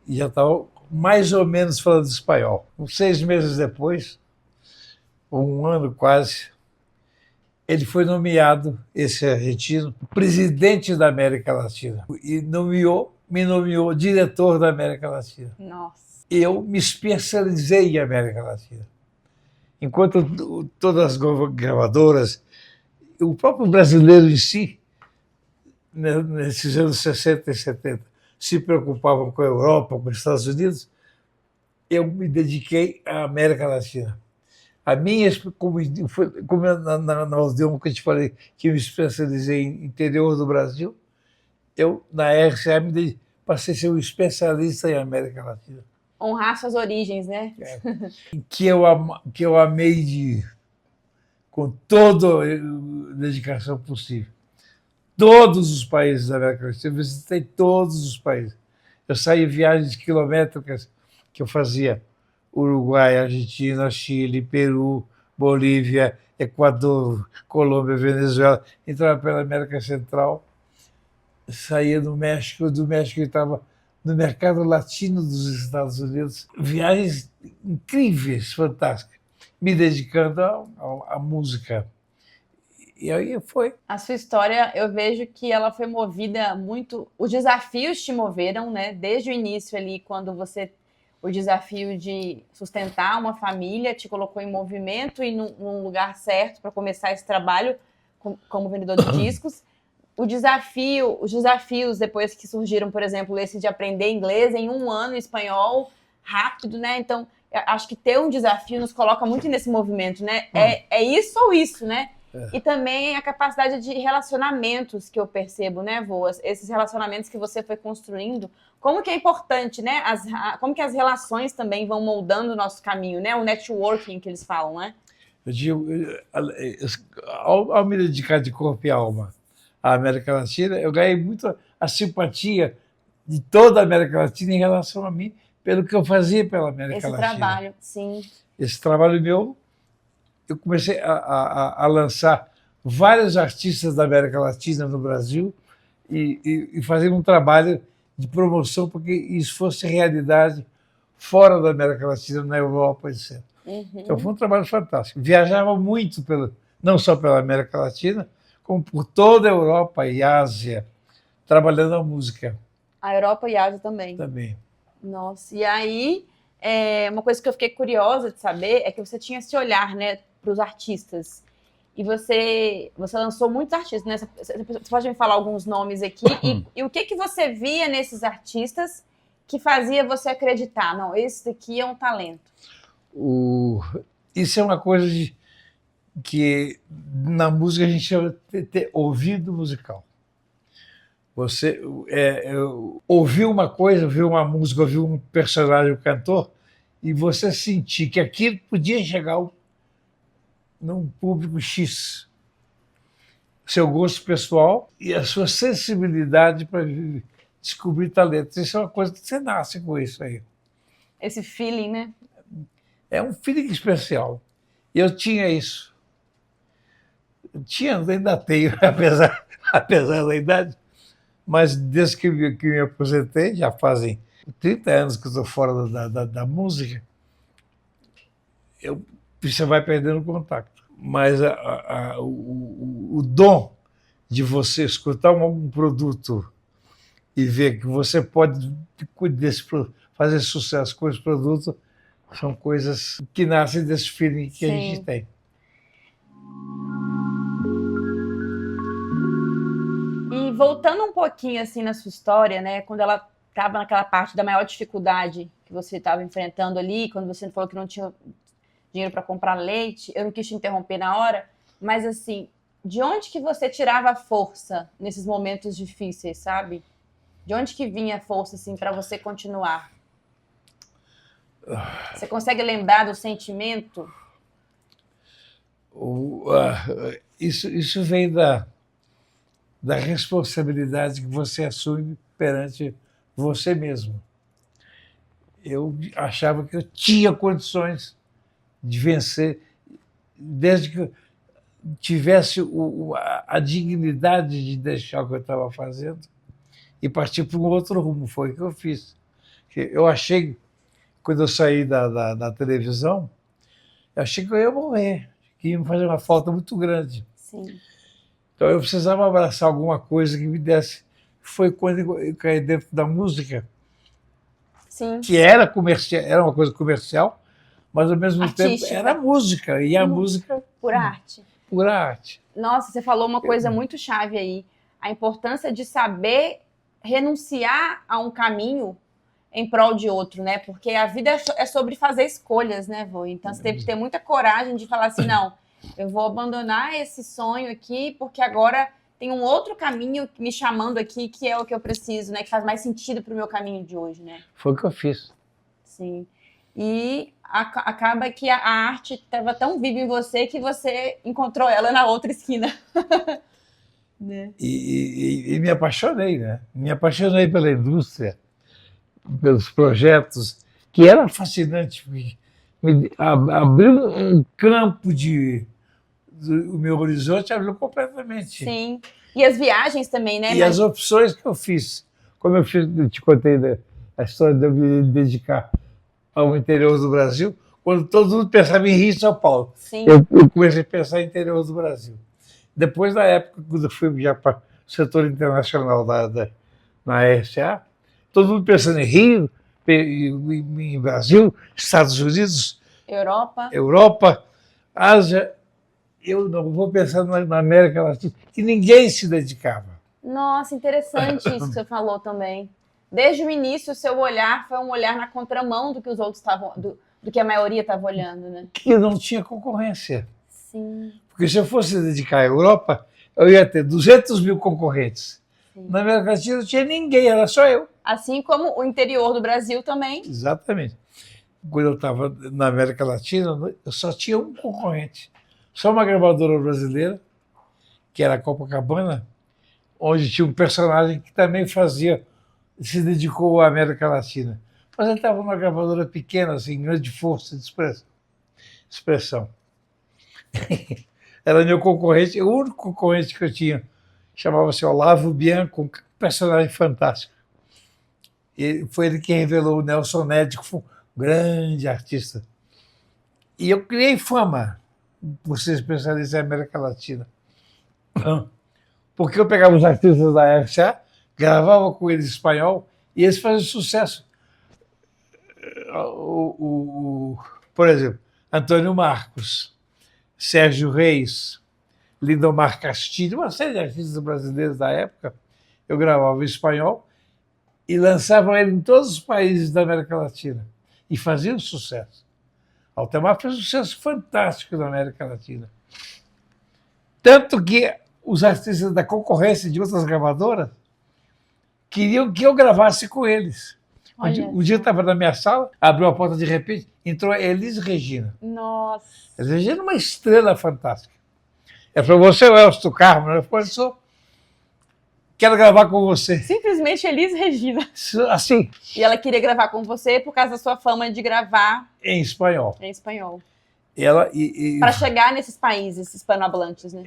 e já estava mais ou menos falando espanhol. Uns 6 meses depois, ou 1 ano quase, ele foi nomeado, esse argentino, presidente da América Latina. E me nomeou diretor da América Latina. Nossa. Eu me especializei em América Latina. Enquanto todas as gravadoras, o próprio brasileiro em si, nesses anos 60 e 70, se preocupavam com a Europa, com os Estados Unidos, eu me dediquei à América Latina. A minha, como na Aldeon que eu te falei, que eu me especializei em interior do Brasil, eu, na RCA, passei a ser um especialista em América Latina. Honrar suas origens, né? É. Que eu amei com toda a dedicação possível. Todos os países da América Latina, eu visitei todos os países. Eu saí em viagens quilométricas que eu fazia. Uruguai, Argentina, Chile, Peru, Bolívia, Equador, Colômbia, Venezuela. Entrava pela América Central, saía do México estava no mercado latino dos Estados Unidos. Viagens incríveis, fantásticas, me dedicando à música. E aí foi. A sua história, eu vejo que ela foi movida muito. Os desafios te moveram, né? Desde o início ali, quando você. O desafio de sustentar uma família te colocou em movimento e num lugar certo para começar esse trabalho como vendedor de discos. Os desafios depois que surgiram, por exemplo, esse de aprender inglês em 1 ano, espanhol, rápido, né? Então, acho que ter um desafio nos coloca muito nesse movimento, né? É isso ou isso, né? E também a capacidade de relacionamentos que eu percebo, né, Vô? Esses relacionamentos que você foi construindo. Como que é importante, né? Como que as relações também vão moldando o nosso caminho, né? O networking que eles falam, né? Eu digo, ao me dedicar de corpo e alma à América Latina, eu ganhei muito a simpatia de toda a América Latina em relação a mim, pelo que eu fazia pela América Latina. Esse trabalho, sim. Esse trabalho meu, eu comecei a lançar vários artistas da América Latina no Brasil e fazer um trabalho de promoção para que isso fosse realidade fora da América Latina, na Europa, etc. Então foi um trabalho fantástico. Viajava muito, não só pela América Latina, como por toda a Europa e Ásia, trabalhando a música. A Europa e a Ásia também. Também. Nossa, e aí, uma coisa que eu fiquei curiosa de saber é que você tinha esse olhar, né, para os artistas. E você lançou muitos artistas, né? Você pode me falar alguns nomes aqui? E o que você via nesses artistas que fazia você acreditar? Não, esse daqui é um talento. Isso é uma coisa que na música a gente chama de ter ouvido musical. Você ouviu uma coisa, ouviu uma música, ouviu um personagem, um cantor, e você sentir que aquilo podia chegar num público X. Seu gosto pessoal e a sua sensibilidade para descobrir talentos. Isso é uma coisa que você nasce com isso aí. Esse feeling, né? É um feeling especial. Eu tinha isso. Ainda tenho, apesar da idade, mas desde que me aposentei, já fazem 30 anos que eu estou fora da música, você vai perdendo contato. Mas o dom de você escutar um produto e ver que você pode fazer sucesso com esse produto são coisas que nascem desse feeling que a gente tem. E voltando um pouquinho assim na sua história, né, quando ela estava naquela parte da maior dificuldade que você estava enfrentando ali, quando você falou que não tinha dinheiro para comprar leite, eu não quis te interromper na hora, mas assim, de onde que você tirava força nesses momentos difíceis, sabe? De onde que vinha a força assim para você continuar? Você consegue lembrar do sentimento? Isso vem da responsabilidade que você assume perante você mesmo. Eu achava que eu tinha condições de vencer, desde que eu tivesse a dignidade de deixar o que eu estava fazendo e partir para um outro rumo. Foi o que eu fiz. Eu achei, quando eu saí da televisão, eu achei que eu ia morrer, que ia me fazer uma falta muito grande. Sim. Então eu precisava abraçar alguma coisa que me desse. Foi quando eu caí dentro da música, Sim. Que era uma coisa comercial, mas ao mesmo Artística. tempo era música, e a música... Pura arte. Pura arte. Nossa, você falou uma coisa muito chave aí, a importância de saber renunciar a um caminho em prol de outro, né? Porque a vida é sobre fazer escolhas, né, Vô? Então você teve que ter muita coragem de falar assim, não, eu vou abandonar esse sonho aqui, porque agora tem um outro caminho me chamando aqui, que é o que eu preciso, né? Que faz mais sentido para o meu caminho de hoje, né? Foi o que eu fiz. Sim. E acaba que a arte estava tão viva em você que você encontrou ela na outra esquina. Né? E me apaixonei, né? Me apaixonei pela indústria, pelos projetos, que era fascinante, porque abriu um campo o meu horizonte abriu completamente. Sim. E as viagens também, né? E as opções que eu fiz. Como eu te contei a história de eu me dedicar ao interior do Brasil, quando todo mundo pensava em Rio e São Paulo. Sim. Eu comecei a pensar em interior do Brasil. Depois, na época, quando eu fui já para o setor internacional na RCA, todo mundo pensando em Rio, em Brasil, Estados Unidos, Europa, Ásia. Eu não vou pensar na América Latina, que ninguém se dedicava. Nossa, interessante isso que você falou também. Desde o início, o seu olhar foi um olhar na contramão do que os outros estavam, do que a maioria estava olhando, né? Que não tinha concorrência. Sim. Porque se eu fosse dedicar à Europa, eu ia ter 200 mil concorrentes. Sim. Na América Latina não tinha ninguém, era só eu. Assim como o interior do Brasil também. Exatamente. Quando eu estava na América Latina, eu só tinha um concorrente. Só uma gravadora brasileira, que era a Copacabana, onde tinha um personagem que também se dedicou à América Latina. Mas ele estava numa gravadora pequena, assim, grande força de expressão. Era meu concorrente, o único concorrente que eu tinha, chamava-se Olavo Bianco, um personagem fantástico. E foi ele que revelou o Nelson Ned, que foi um grande artista. E eu criei fama por ser especialista em América Latina. Porque eu pegava os artistas da RCA, gravava com eles em espanhol e eles faziam sucesso. Por exemplo, Antônio Marcos, Sérgio Reis, Lindomar Castilho, uma série de artistas brasileiros da época, eu gravava em espanhol e lançava ele em todos os países da América Latina. E fazia um sucesso. Altemar fez um sucesso fantástico na América Latina. Tanto que os artistas da concorrência de outras gravadoras queriam que eu gravasse com eles. Um dia eu estava na minha sala, abriu a porta de repente, entrou a Elis Regina. Nossa! Elis Regina é uma estrela fantástica. Ela falou, você é o Elcio do Carmo? Eu falei, sou. Quero gravar com você. Simplesmente Elis Regina. Assim. E ela queria gravar com você por causa da sua fama de gravar... Em espanhol. Em espanhol. Para chegar nesses países hispanohablantes, né?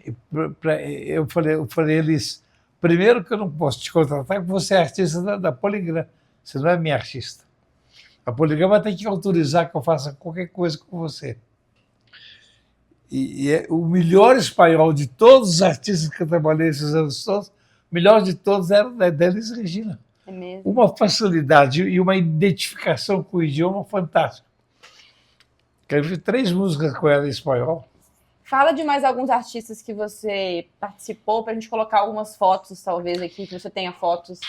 Eu falei, Elis, primeiro que eu não posso te contratar porque você é artista da Poligram. Você não é minha artista. A Poligram vai ter que autorizar que eu faça qualquer coisa com você. E o melhor espanhol de todos os artistas que eu trabalhei esses anos todos, o melhor de todos era da Elis Regina. É mesmo? Uma facilidade e uma identificação com o idioma fantástica. Eu fiz 3 músicas com ela em espanhol. Fala de mais alguns artistas que você participou, para a gente colocar algumas fotos, talvez, aqui, que você tenha fotos.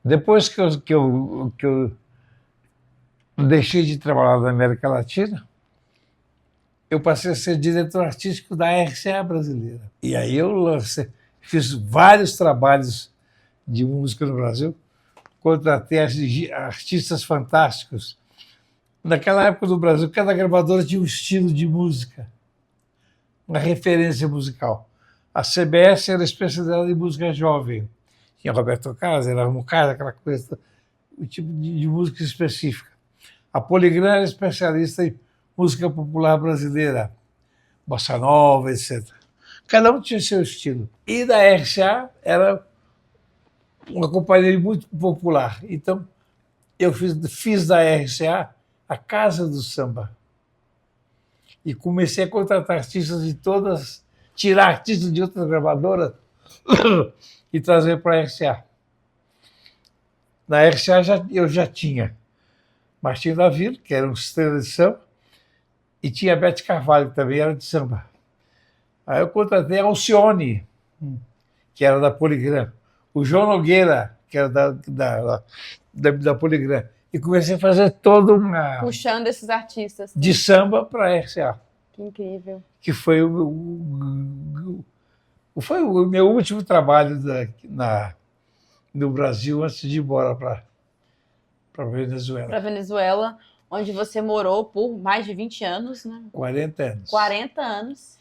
Depois que eu deixei de trabalhar na América Latina, eu passei a ser diretor artístico da RCA brasileira. E aí eu fiz vários trabalhos de música no Brasil, contratei artistas fantásticos. Naquela época no Brasil, cada gravadora tinha um estilo de música, uma referência musical. A CBS era especializada em música jovem. Tinha Roberto Carlos, Erasmo Carlos, aquela coisa, o tipo de música específica. A Poligram era especialista em música popular brasileira, bossa nova, etc. Cada um tinha seu estilo. E da RCA era uma companhia muito popular. Então, eu fiz da RCA a Casa do Samba. E comecei a contratar artistas de todas, tirar artistas de outras gravadoras e trazer para a RCA. Na RCA eu já tinha Martinho da Vila, que era um estrela de samba, e tinha a Bete Carvalho, que também era de samba. Aí eu contratei a Alcione, que era da Poligram, o João Nogueira, que era da Poligram, e comecei a fazer toda uma... Puxando esses artistas. De samba para a RCA. Que incrível. Que foi foi o meu último trabalho no Brasil antes de ir embora para a Venezuela. Para a Venezuela, onde você morou por mais de 20 anos, né? 40 anos. 40 anos.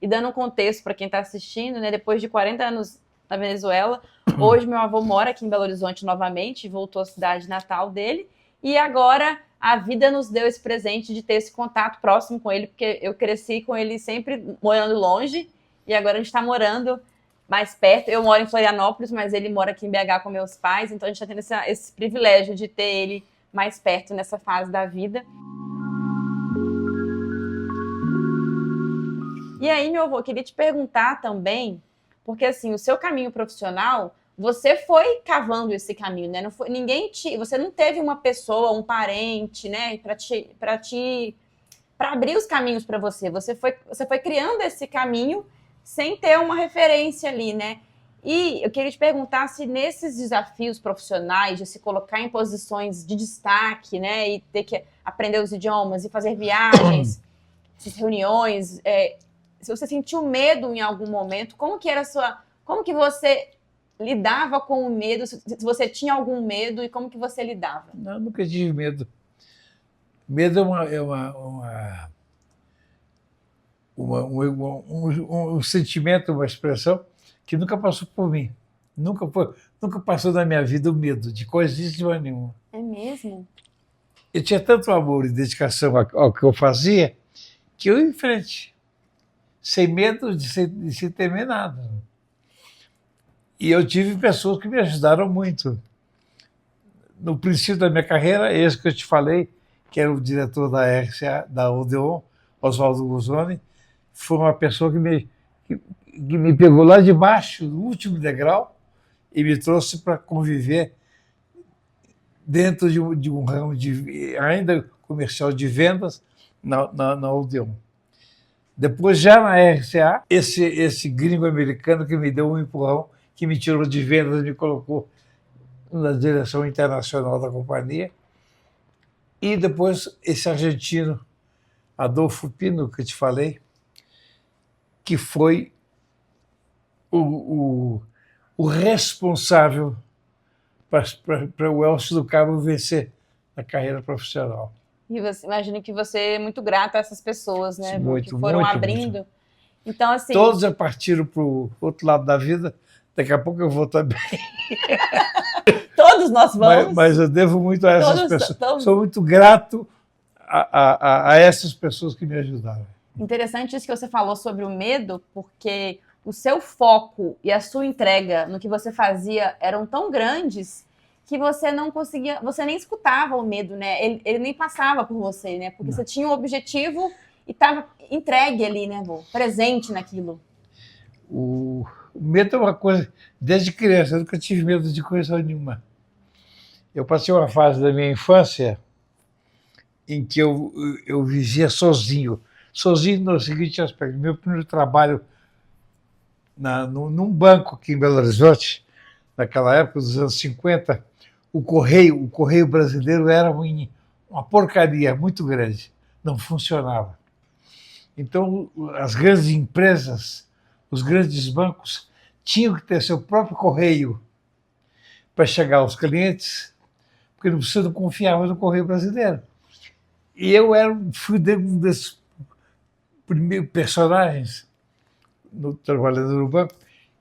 E dando um contexto para quem está assistindo, né? Depois de 40 anos na Venezuela, hoje meu avô mora aqui em Belo Horizonte novamente, voltou à cidade natal dele, E agora a vida nos deu esse presente de ter esse contato próximo com ele, porque eu cresci com ele sempre morando longe, e agora a gente está morando mais perto. Eu moro em Florianópolis, mas ele mora aqui em BH com meus pais, então a gente está tendo esse privilégio de ter ele mais perto nessa fase da vida. E aí, meu avô, eu queria te perguntar também, porque assim, o seu caminho profissional, você foi cavando esse caminho, né? Não foi, você não teve uma pessoa, um parente, né, para abrir os caminhos para você. Você foi criando esse caminho sem ter uma referência ali, né? E eu queria te perguntar se nesses desafios profissionais de se colocar em posições de destaque, né, e ter que aprender os idiomas e fazer viagens, essas reuniões, se você sentiu medo em algum momento, como que você lidava com o medo, se você tinha algum medo e como que você lidava? Não, nunca tive medo. Medo é um sentimento, uma expressão que nunca passou por mim. Nunca passou na minha vida o medo de coisíssima nenhuma. É mesmo? Eu tinha tanto amor e dedicação ao que eu fazia que eu ia em frente, sem medo de temer nada. E eu tive pessoas que me ajudaram muito. No princípio da minha carreira, esse que eu te falei, que era o diretor da RCA, da Odeon, Oswaldo Guzoni, foi uma pessoa que me pegou lá de baixo, no último degrau, e me trouxe para conviver dentro de um ramo ainda comercial de vendas na Odeon. Depois, já na RCA, esse gringo americano que me deu um empurrão, que me tirou de vendas e me colocou na direção internacional da companhia. E depois esse argentino, Adolfo Pino, que eu te falei, que foi o responsável para o Elcio do Cabo vencer na carreira profissional. E imagino que você é muito grato a essas pessoas, né? Muito, que foram muito, abrindo. Muito. Então, assim... Todos já partiram para o outro lado da vida. Daqui a pouco eu vou também. Todos nós vamos. Mas eu devo muito a essas pessoas. Sou muito grato a essas pessoas que me ajudaram. Interessante isso que você falou sobre o medo, porque o seu foco e a sua entrega no que você fazia eram tão grandes que você não conseguia, você nem escutava o medo, né? Ele nem passava por você, né? Porque você tinha um objetivo e estava entregue ali, né, vô? Presente naquilo. O medo é uma coisa, desde criança, eu nunca tive medo de coisa nenhuma. Eu passei uma fase da minha infância em que eu vivia sozinho no seguinte aspecto. Meu primeiro trabalho num banco aqui em Belo Horizonte, naquela época, dos anos 50, o correio brasileiro era uma porcaria muito grande, não funcionava. Então, as grandes empresas, os grandes bancos, tinham que ter seu próprio correio para chegar aos clientes, porque você não confiava no correio brasileiro. E eu fui um desses primeiros personagens trabalhando no banco,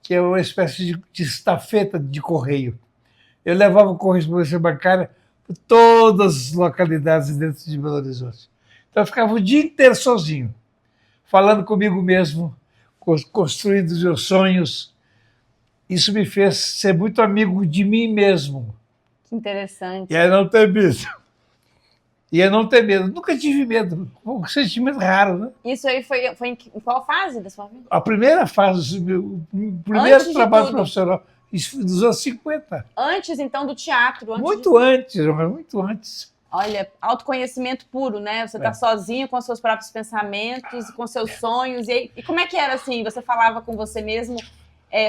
que é uma espécie de estafeta de correio. Eu levava correspondência bancária para todas as localidades dentro de Belo Horizonte. Então eu ficava o dia inteiro sozinho, falando comigo mesmo, construindo os meus sonhos. Isso me fez ser muito amigo de mim mesmo. Que interessante. E aí não ter medo. Nunca tive medo. Um sentimento raro, né? Isso aí foi em qual fase da sua vida? A primeira fase, o primeiro trabalho profissional, isso dos anos 50. Antes, então, do teatro? Muito antes. Olha, autoconhecimento puro, né? Você tá sozinho com os seus próprios pensamentos, com seus sonhos. E como é que era assim? Você falava com você mesmo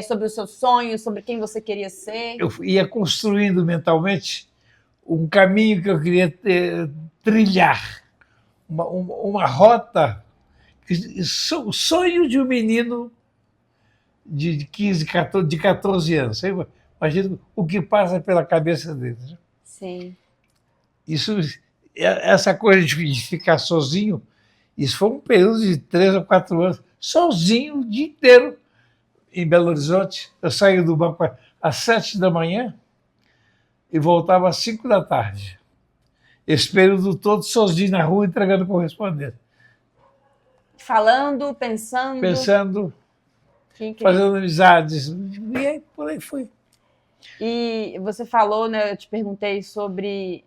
sobre os seus sonhos, sobre quem você queria ser? Eu ia construindo mentalmente um caminho que eu queria trilhar, uma rota, o sonho de um menino de 14 anos. Você imagina o que passa pela cabeça dele. Né? Sim. Essa coisa de ficar sozinho, isso foi um período de 3 ou 4 anos, sozinho o dia inteiro em Belo Horizonte. Eu saía do banco às 7 da manhã e voltava às 5 da tarde. esse período todo sozinho na rua entregando correspondência. Falando, pensando. Pensando, Que incrível. fazendo amizades. E aí, por aí foi. E você falou, né? Eu te perguntei sobre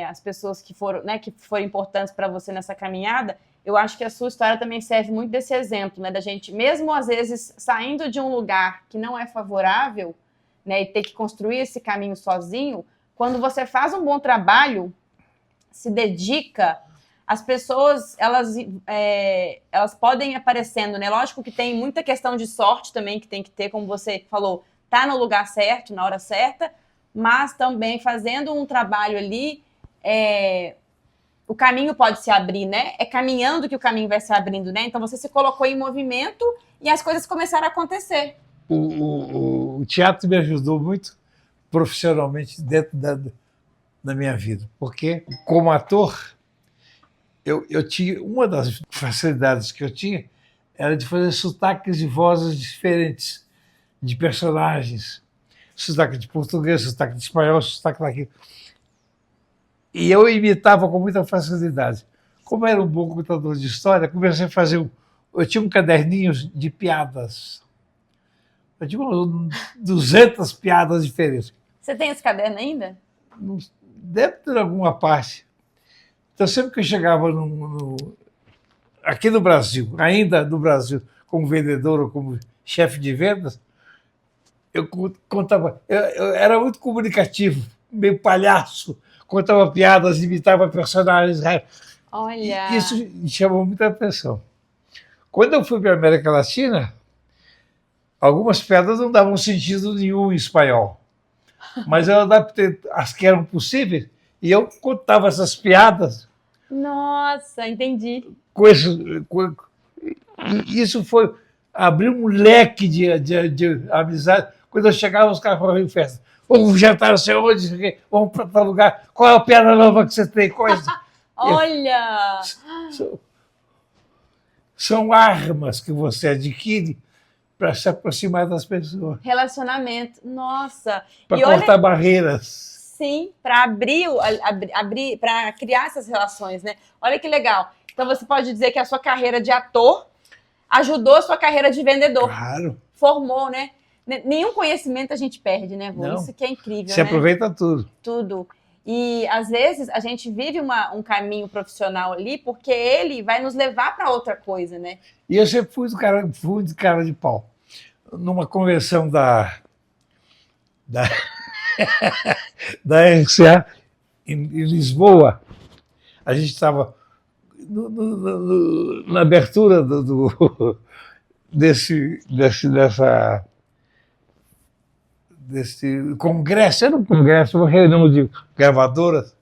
as pessoas que foram, né, que foram importantes para você nessa caminhada. Eu acho que a sua história também serve muito desse exemplo, né? Da gente, mesmo às vezes saindo de um lugar que não é favorável, né, e ter que construir esse caminho sozinho, quando você faz um bom trabalho, se dedica, as pessoas elas podem ir aparecendo, né? Lógico que tem muita questão de sorte também que tem que ter, como você falou. Tá no lugar certo, na hora certa, mas também fazendo um trabalho ali, o caminho pode se abrir, né? É caminhando que o caminho vai se abrindo, né? Então você se colocou em movimento e as coisas começaram a acontecer. O teatro me ajudou muito profissionalmente dentro da minha vida, porque como ator, eu tinha, uma das facilidades que eu tinha era de fazer sotaques e vozes diferentes de personagens, sotaque de português, sotaque de espanhol, sotaque daquilo. E eu imitava com muita facilidade. Como era um bom contador de história, comecei a fazer eu tinha um caderninho de piadas. Eu tinha 200 piadas diferentes. Você tem esse caderno ainda? Deve ter alguma parte. Então, sempre que eu chegava aqui no Brasil, ainda no Brasil, como vendedor ou como chefe de vendas, eu contava, eu era muito comunicativo, meio palhaço, contava piadas, imitava personagens. Olha! Isso me chamou muita atenção. Quando eu fui para a América Latina, algumas piadas não davam sentido nenhum em espanhol, mas eu adaptei as que eram possíveis e eu contava essas piadas. Nossa, entendi. Isso foi abrir um leque de amizade. Quando eu chegava, os caras falavam em festa. Vamos jantar, não sei onde, vamos para tal lugar. Qual é a piada nova que você tem? Coisa. Olha! São armas que você adquire para se aproximar das pessoas. Relacionamento. Nossa! Para cortar barreiras. Sim, para abrir, para criar essas relações, né? Olha que legal. Então você pode dizer que a sua carreira de ator ajudou a sua carreira de vendedor. Claro. Formou, né? Nenhum conhecimento a gente perde, né, vô? Não. Isso que é incrível, Se né? aproveita tudo. Tudo. E, às vezes, a gente vive um caminho profissional ali porque ele vai nos levar para outra coisa, né? E eu sempre fui de cara de pau. Numa convenção da RCA em Lisboa, a gente estava na abertura desse congresso, era um congresso, uma reunião de gravadoras,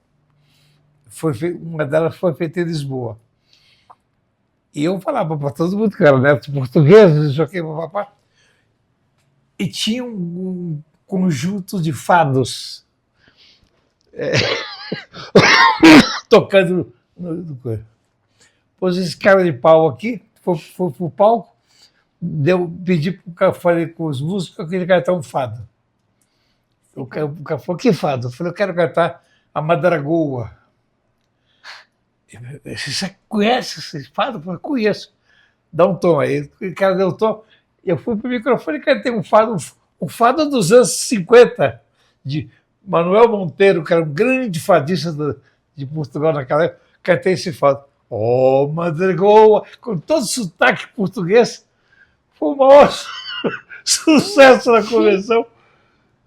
uma delas foi feita em Lisboa. E eu falava para todo mundo que era neto português, não sei o que, papapá. E tinha um conjunto de fados tocando no coisa. Pôs esse cara de pau aqui, foi pro palco, pedi para o cara, falei com os músicos que eu queria cantar um fado. O cara falou, que fado? Eu falei, eu quero cantar a Madragoa. Você conhece esse fado? Eu falei, conheço. Dá um tom aí. O cara deu um tom. Eu fui para o microfone e cantei um fado dos anos 50, de Manuel Monteiro, que era um grande fadista de Portugal naquela época. Cantei esse fado. Oh, Madragoa, com todo o sotaque português. Foi o maior sucesso na convenção.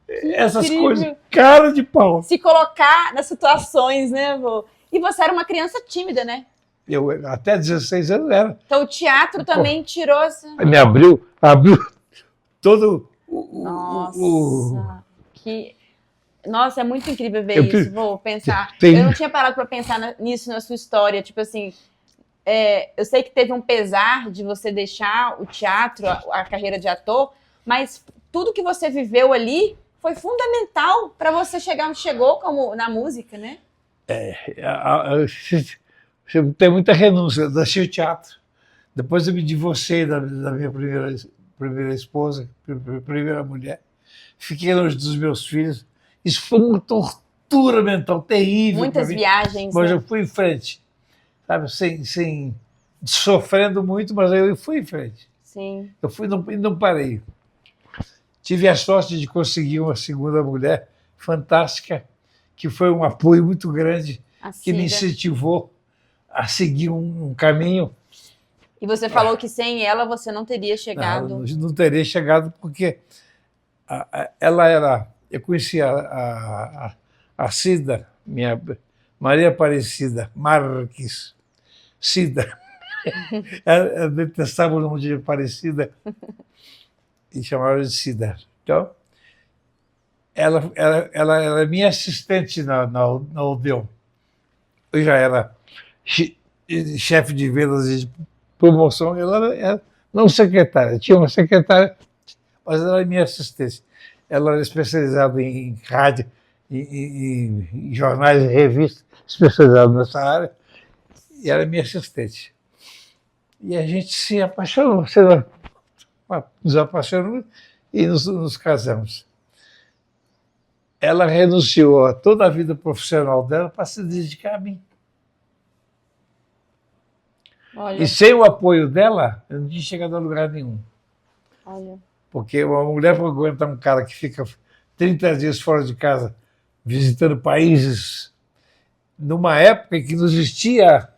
Essas coisas, cara de pau. Se colocar nas situações, né, vô? E você era uma criança tímida, né? Eu até 16 anos era. Então o teatro também tirou essa... Me abriu todo Nossa, Nossa, é muito incrível ver isso, vou pensar. Eu não tinha parado para pensar nisso na sua história, tipo assim, eu sei que teve um pesar de você deixar o teatro, a carreira de ator, mas tudo que você viveu ali foi fundamental para você chegar onde chegou, como na música, né? Eu tenho muita renúncia, eu deixei o teatro. Depois eu me divorciei da minha primeira esposa, primeira mulher. Fiquei longe dos meus filhos. Isso foi uma tortura tortura mental terrível. Muitas viagens. Mas né? eu fui em frente, sabe? Sofrendo muito, mas eu fui em frente. Sim. Eu fui e não parei. Tive a sorte de conseguir uma segunda mulher fantástica, que foi um apoio muito grande, que me incentivou a seguir um caminho. E você falou que sem ela você não teria chegado. Não teria chegado, porque ela era... Eu conhecia a Cida, minha Maria Aparecida Marques, Cida. Ela detestava o nome de Aparecida e chamava de Cida. Então, ela era minha assistente na Odeon. Eu já era chefe de vendas e de promoção, ela era não secretária, tinha uma secretária, mas ela era minha assistente. Ela era especializada em rádio, em jornais e revistas, especializada nessa área, e era minha assistente. E a gente se apaixonou, nos apaixonamos e nos casamos. Ela renunciou a toda a vida profissional dela para se dedicar a mim. Olha. E sem o apoio dela, eu não tinha chegado a lugar nenhum. Olha. Porque uma mulher para aguentar um cara que fica 30 dias fora de casa, visitando países, numa época em que não existia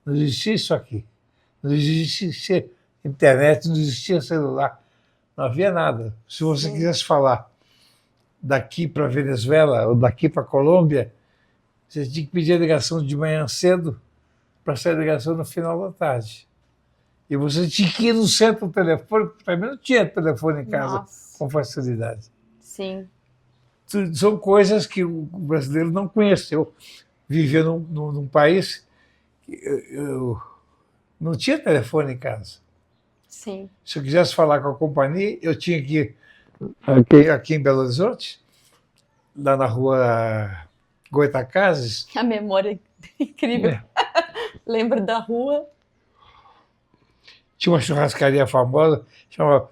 isso aqui. Não existia internet, não existia celular, não havia nada. Se você quisesse falar daqui para Venezuela ou daqui para Colômbia, você tinha que pedir a ligação de manhã cedo para ser a ligação no final da tarde. E você tinha que ir no centro do telefone, porque também não tinha telefone em casa com facilidade. Sim. São coisas que o brasileiro não conheceu. Vivia num país que eu não tinha telefone em casa. Sim. Se eu quisesse falar com a companhia, eu tinha que ir aqui em Belo Horizonte, lá na rua Goitacazes. A memória é incrível. Lembro da rua. Tinha uma churrascaria famosa, chamava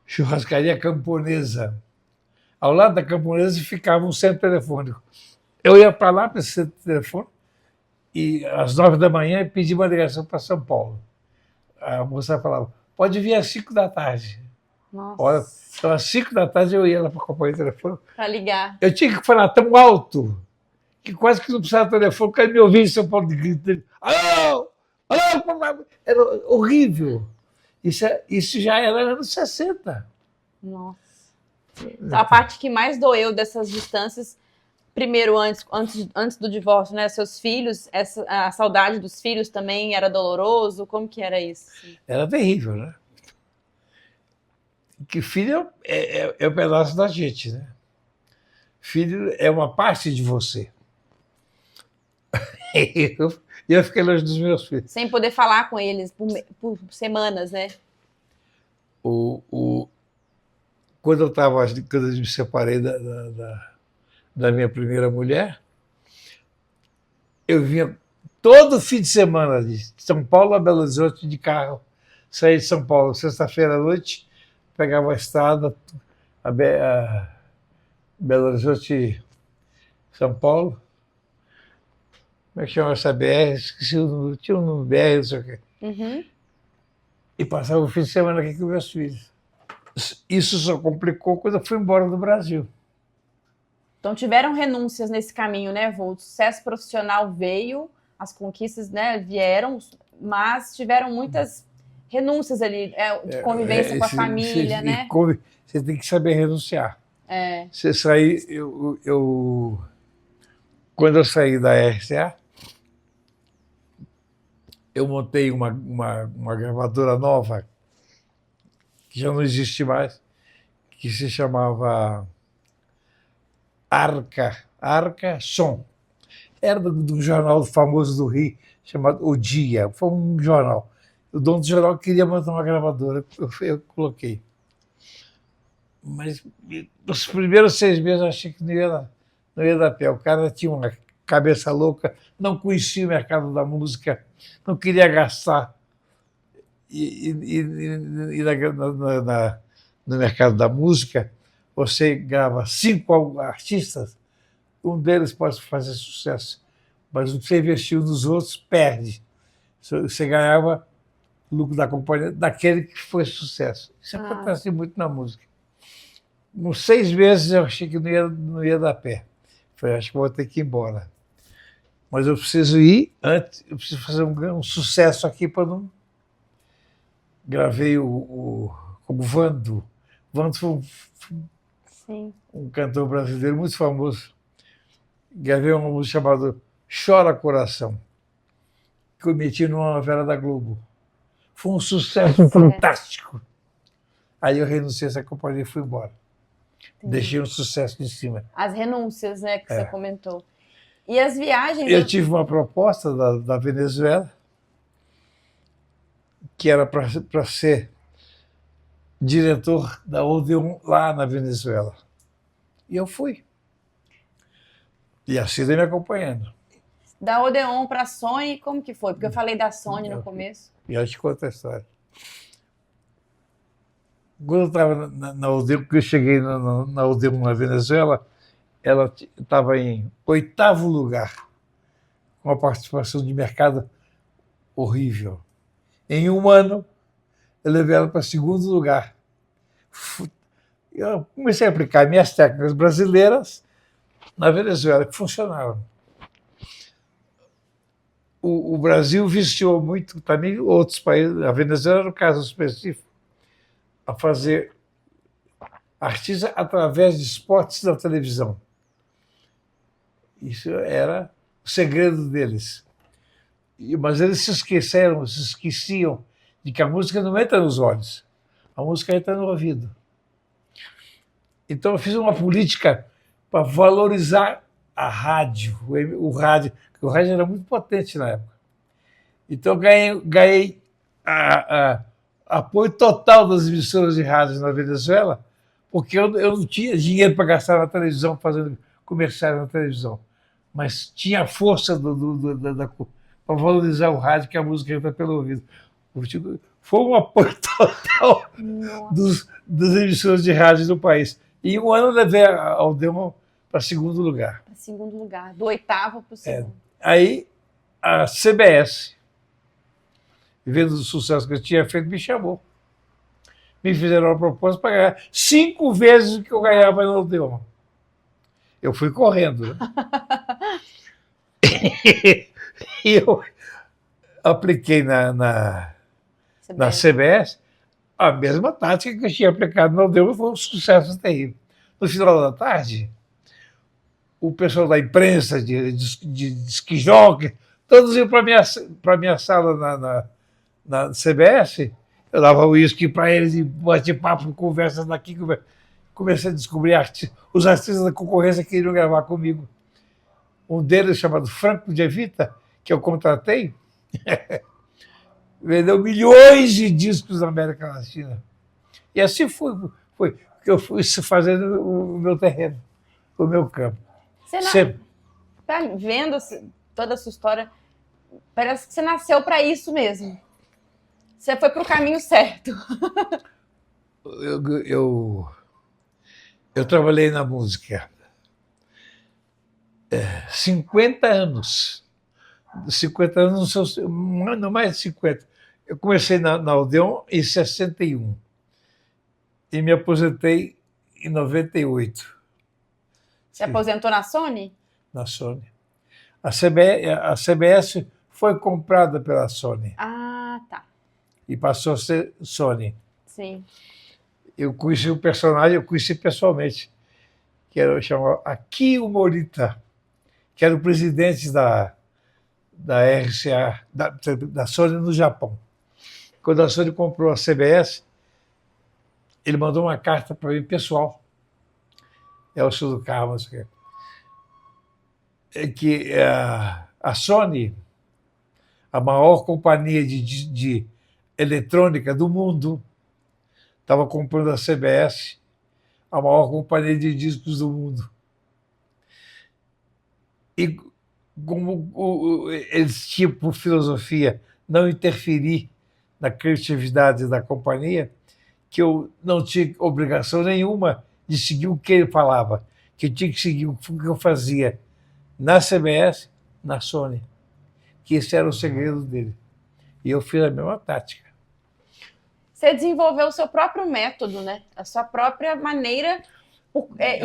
Churrascaria Camponesa. Ao lado da Camponesa ficava um centro telefônico. Eu ia para lá, para esse centro telefônico, e às 9 da manhã pedi uma ligação para São Paulo. A moça falava, pode vir às 5 da tarde. Nossa. Olha, então às 5 da tarde eu ia lá para a companhia de telefone. Para ligar. Eu tinha que falar tão alto que quase que não precisava de telefone, porque me ouvia em São Paulo de grito. Alô! Alô! Era horrível. Isso já era anos 60. Nossa. Então, a parte que mais doeu dessas distâncias, primeiro, antes do divórcio, né? Seus filhos, a saudade dos filhos também era doloroso? Como que era isso? Era terrível, né? Que filho é um pedaço da gente, né? Filho é uma parte de você. E eu fiquei longe dos meus filhos. Sem poder falar com eles por semanas, né? Quando eu me separei da minha primeira mulher, eu vinha todo fim de semana de São Paulo a Belo Horizonte de carro. Saí de São Paulo sexta-feira à noite, pegava a estrada, a Belo Horizonte, São Paulo. Como é que chama essa BR? Esqueci o número, tinha um número BR, não sei o quê. Uhum. E passava o fim de semana aqui com meus filhos. Isso só complicou quando eu fui embora do Brasil. Então tiveram renúncias nesse caminho, né, Vô? O sucesso profissional veio, as conquistas, né, vieram, mas tiveram muitas renúncias ali, de convivência com a família, né? Você tem que saber renunciar. É. Você sair, quando eu saí da RCA, eu montei uma gravadora nova, que já não existe mais, que se chamava Arca Som. Era do jornal famoso do Rio, chamado O Dia. Foi um jornal. O dono do jornal queria montar uma gravadora, eu coloquei. Mas nos primeiros 6 meses eu achei que não ia dar pé. O cara tinha uma cabeça louca, não conhecia o mercado da música, não queria gastar. No mercado da música, você grava 5 artistas, um deles pode fazer sucesso, mas o que você investiu nos outros perde. Você ganhava o lucro da companhia daquele que foi sucesso. Isso acontece muito na música. Uns 6 meses eu achei que não ia dar pé. Falei, acho que vou ter que ir embora. Mas eu preciso ir antes, eu preciso fazer um sucesso aqui para não... Gravei como Vando. Vando foi um cantor brasileiro muito famoso. Gravei uma música chamada Chora Coração, que eu meti numa novela da Globo. Foi um sucesso fantástico. Aí eu renunciei a essa companhia e fui embora. Deixei um sucesso em cima. As renúncias, né, que você comentou. E as viagens... Eu tive uma proposta da Venezuela, que era para ser diretor da Odeon lá na Venezuela. E eu fui. E a Cida me acompanhando. Da Odeon para a Sony, como que foi? Porque eu falei da Sony no começo. E eu te conto a história. Quando eu estava na Odeon, que eu cheguei na Odeon na Venezuela, ela estava em 8º lugar, com uma participação de mercado horrível. Em 1 ano, eu levei ela para 2º lugar. Eu comecei a aplicar minhas técnicas brasileiras na Venezuela, que funcionaram. O Brasil viciou muito, também outros países, a Venezuela era um caso específico, a fazer artista através de spots da televisão. Isso era o segredo deles. Mas eles se esqueciam de que a música não entra nos olhos, a música entra no ouvido. Então eu fiz uma política para valorizar a rádio, o rádio, porque o rádio era muito potente na época. Então eu ganhei apoio total das emissoras de rádio na Venezuela, porque eu não tinha dinheiro para gastar na televisão, fazendo comerciais na televisão, mas tinha a força para valorizar o rádio, que a música entra pelo ouvido. Foi um apoio total das emissoras de rádio do país. E em 1 ano eu levei a Odeon para 2º lugar. Para 2º lugar, do 8º para o 2º. Aí a CBS, vendo o sucesso que eu tinha feito, me chamou. Me fizeram uma proposta para ganhar 5 vezes o que eu ganhava na Odeon. Eu fui correndo. Né? E eu apliquei na CBS a mesma tática que eu tinha aplicado na Odeon, foi um sucesso terrível. No final da tarde, o pessoal da imprensa, de disc jockey, todos iam para minha sala na CBS. Eu dava uísque para eles e bate-papo, conversa daqui. Comecei a descobrir os artistas da concorrência que queriam gravar comigo. Um deles, chamado Franco de Evita, que eu contratei, vendeu milhões de discos na América Latina. E assim foi que eu fui fazendo o meu terreno, o meu campo. Você vendo toda a sua história, parece que você nasceu para isso mesmo. Você foi para o caminho certo. Eu trabalhei na música 50 anos. 50 anos, não mais de 50. Eu comecei na Odeon em 61 e me aposentei em 98. Você aposentou na Sony? Na Sony. A CBS foi comprada pela Sony. Ah, tá. E passou a ser Sony. Sim. Eu conheci o personagem, eu conheci pessoalmente, que era chamado Akio Morita, que era o presidente da RCA, da Sony no Japão. Quando a Sony comprou a CBS, ele mandou uma carta para mim pessoal. É o senhor do carro, mas que a Sony, a maior companhia de eletrônica do mundo, estava comprando a CBS, a maior companhia de discos do mundo. E como eles tinham por filosofia não interferir na criatividade da companhia, que eu não tinha obrigação nenhuma de seguir o que ele falava. que eu tinha que seguir o que eu fazia na CBS, na Sony, que esse era o segredo dele. E eu fiz a mesma tática. Você desenvolveu o seu próprio método, né? A sua própria maneira.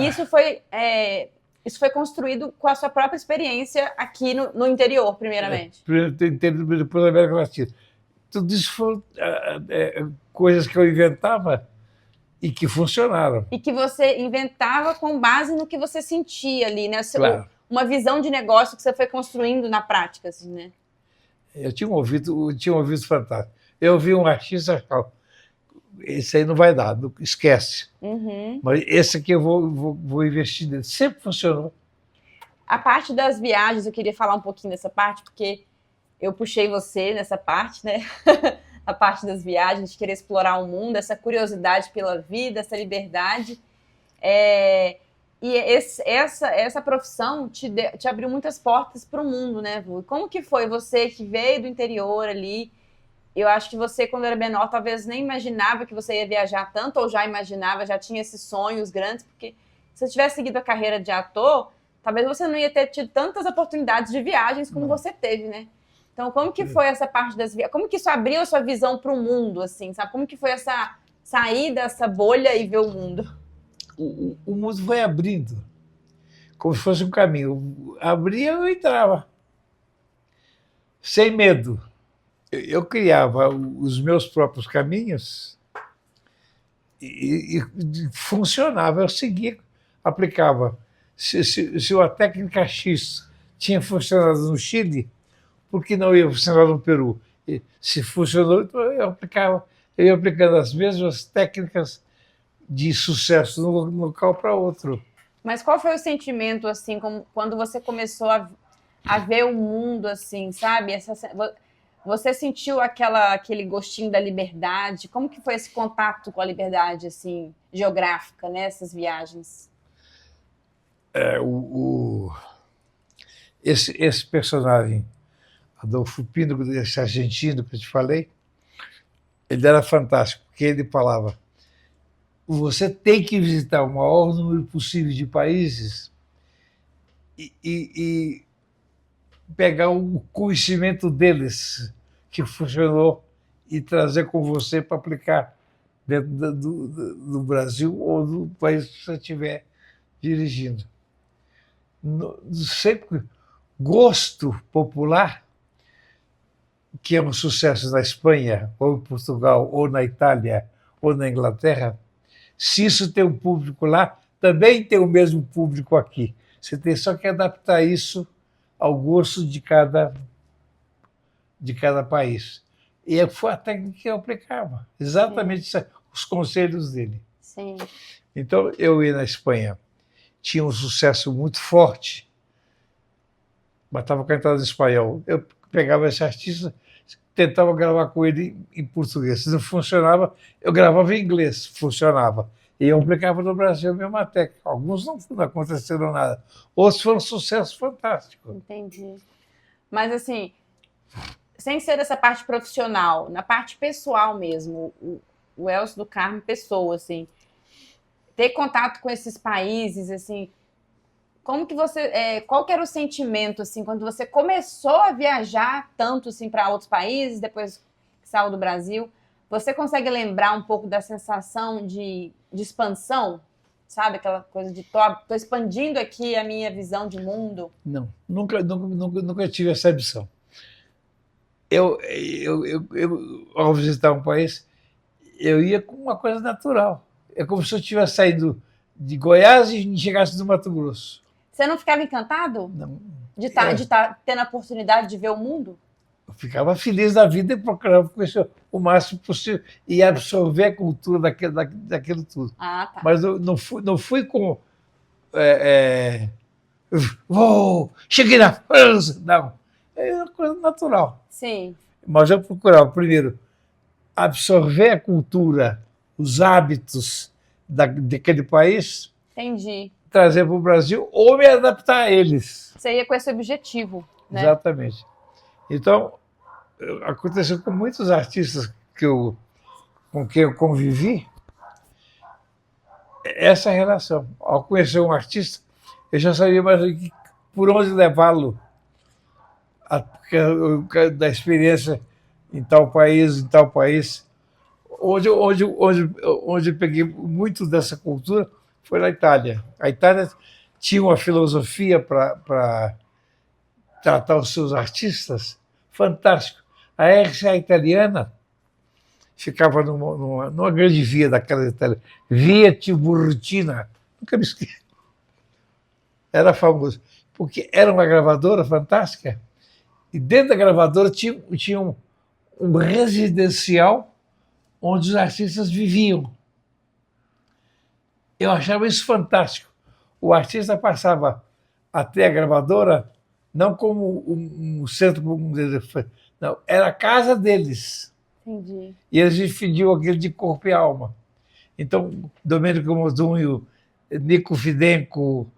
Isso foi construído com a sua própria experiência aqui no interior, primeiramente. Depois da América Latina. Tudo isso foram coisas que eu inventava e que funcionaram. E que você inventava com base no que você sentia ali, né? Claro. Uma visão de negócio que você foi construindo na prática, assim, né? Eu tinha um ouvido fantástico. Eu vi um artista, esse aí não vai dar, esquece. Uhum. Mas esse aqui eu vou investir nele. Sempre funcionou. A parte das viagens, eu queria falar um pouquinho dessa parte, porque eu puxei você nessa parte, né? A parte das viagens, de querer explorar o mundo, essa curiosidade pela vida, essa liberdade. E essa profissão te abriu muitas portas para o mundo, né, Vu? Como que foi você que veio do interior ali? Eu acho que você, quando era menor, talvez nem imaginava que você ia viajar tanto, ou já imaginava, já tinha esses sonhos grandes, porque se você tivesse seguido a carreira de ator, talvez você não ia ter tido tantas oportunidades de viagens como você teve, né? Então, como que foi essa parte das viagens? Como que isso abriu a sua visão para o mundo, assim, sabe? Como que foi essa sair dessa bolha e ver o mundo? O mundo foi abrindo, como se fosse um caminho. Abria, eu entrava, sem medo. Eu criava os meus próprios caminhos e funcionava. Eu seguia, aplicava. Se a técnica X tinha funcionado no Chile, por que não ia funcionar no Peru? E se funcionou, então eu aplicava. Eu ia aplicando as mesmas técnicas de sucesso de um local para outro. Mas qual foi o sentimento, assim, quando você começou a ver o mundo, assim, sabe? Você sentiu aquele gostinho da liberdade? Como que foi esse contato com a liberdade, assim, geográfica, nessas viagens? Esse personagem, Adolfo Pino, esse argentino que eu te falei, ele era fantástico, porque ele falava: você tem que visitar o maior número possível de países e pegar o conhecimento deles que funcionou e trazer com você para aplicar dentro do Brasil ou do país que você estiver dirigindo. Sempre gosto popular, que é um sucesso na Espanha, ou em Portugal, ou na Itália, ou na Inglaterra, se isso tem um público lá, também tem o mesmo público aqui. Você tem só que adaptar isso ao gosto de cada país. E foi a técnica que eu aplicava, exatamente os conselhos dele. Sim. Então, eu ia na Espanha, tinha um sucesso muito forte, mas estava cantando em espanhol. Eu pegava esse artista, tentava gravar com ele em português. Se não funcionava, eu gravava em inglês, funcionava. E eu aplicava no Brasil a mesma técnica. Alguns não aconteceram nada. Outros foram um sucesso fantástico. Entendi. Mas, assim, sem ser essa parte profissional, na parte pessoal mesmo, o Elcio do Carmo pessoa, assim, ter contato com esses países, assim, como que você, qual que era o sentimento, assim, quando você começou a viajar tanto, assim, para outros países, depois que saiu do Brasil, você consegue lembrar um pouco da sensação de expansão, sabe? Aquela coisa de tô expandindo aqui a minha visão de mundo. Não, nunca tive essa ambição. Eu, ao visitar um país, eu ia com uma coisa natural. É como se eu tivesse saído de Goiás e chegasse do Mato Grosso. Você não ficava encantado? Não. De estar tendo a oportunidade de ver o mundo? Eu ficava feliz da vida e procurava conhecer o máximo possível e absorver a cultura daquilo tudo. Ah, tá. Mas eu não fui com... cheguei na França. Não. É uma coisa natural. Sim. Mas eu procurava, primeiro, absorver a cultura, os hábitos daquele país. Entendi. Trazer para o Brasil ou me adaptar a eles. Você ia com esse objetivo, né? Exatamente. Então, aconteceu com muitos artistas com quem eu convivi, essa relação. Ao conhecer um artista, eu já sabia mais por onde levá-lo, da experiência em tal país. Onde eu peguei muito dessa cultura foi na Itália. A Itália tinha uma filosofia para tratar os seus artistas fantástico. A RCA italiana ficava numa grande via daquela Itália, Via Tiburtina, nunca me esqueci. Era famoso, porque era uma gravadora fantástica, e dentro da gravadora tinha um residencial onde os artistas viviam. Eu achava isso fantástico. O artista passava até a gravadora não como um centro, não, era a casa deles. Entendi. E eles dividiam aquilo de corpo e alma. Então, Domenico Modugno, Nico Fidenco,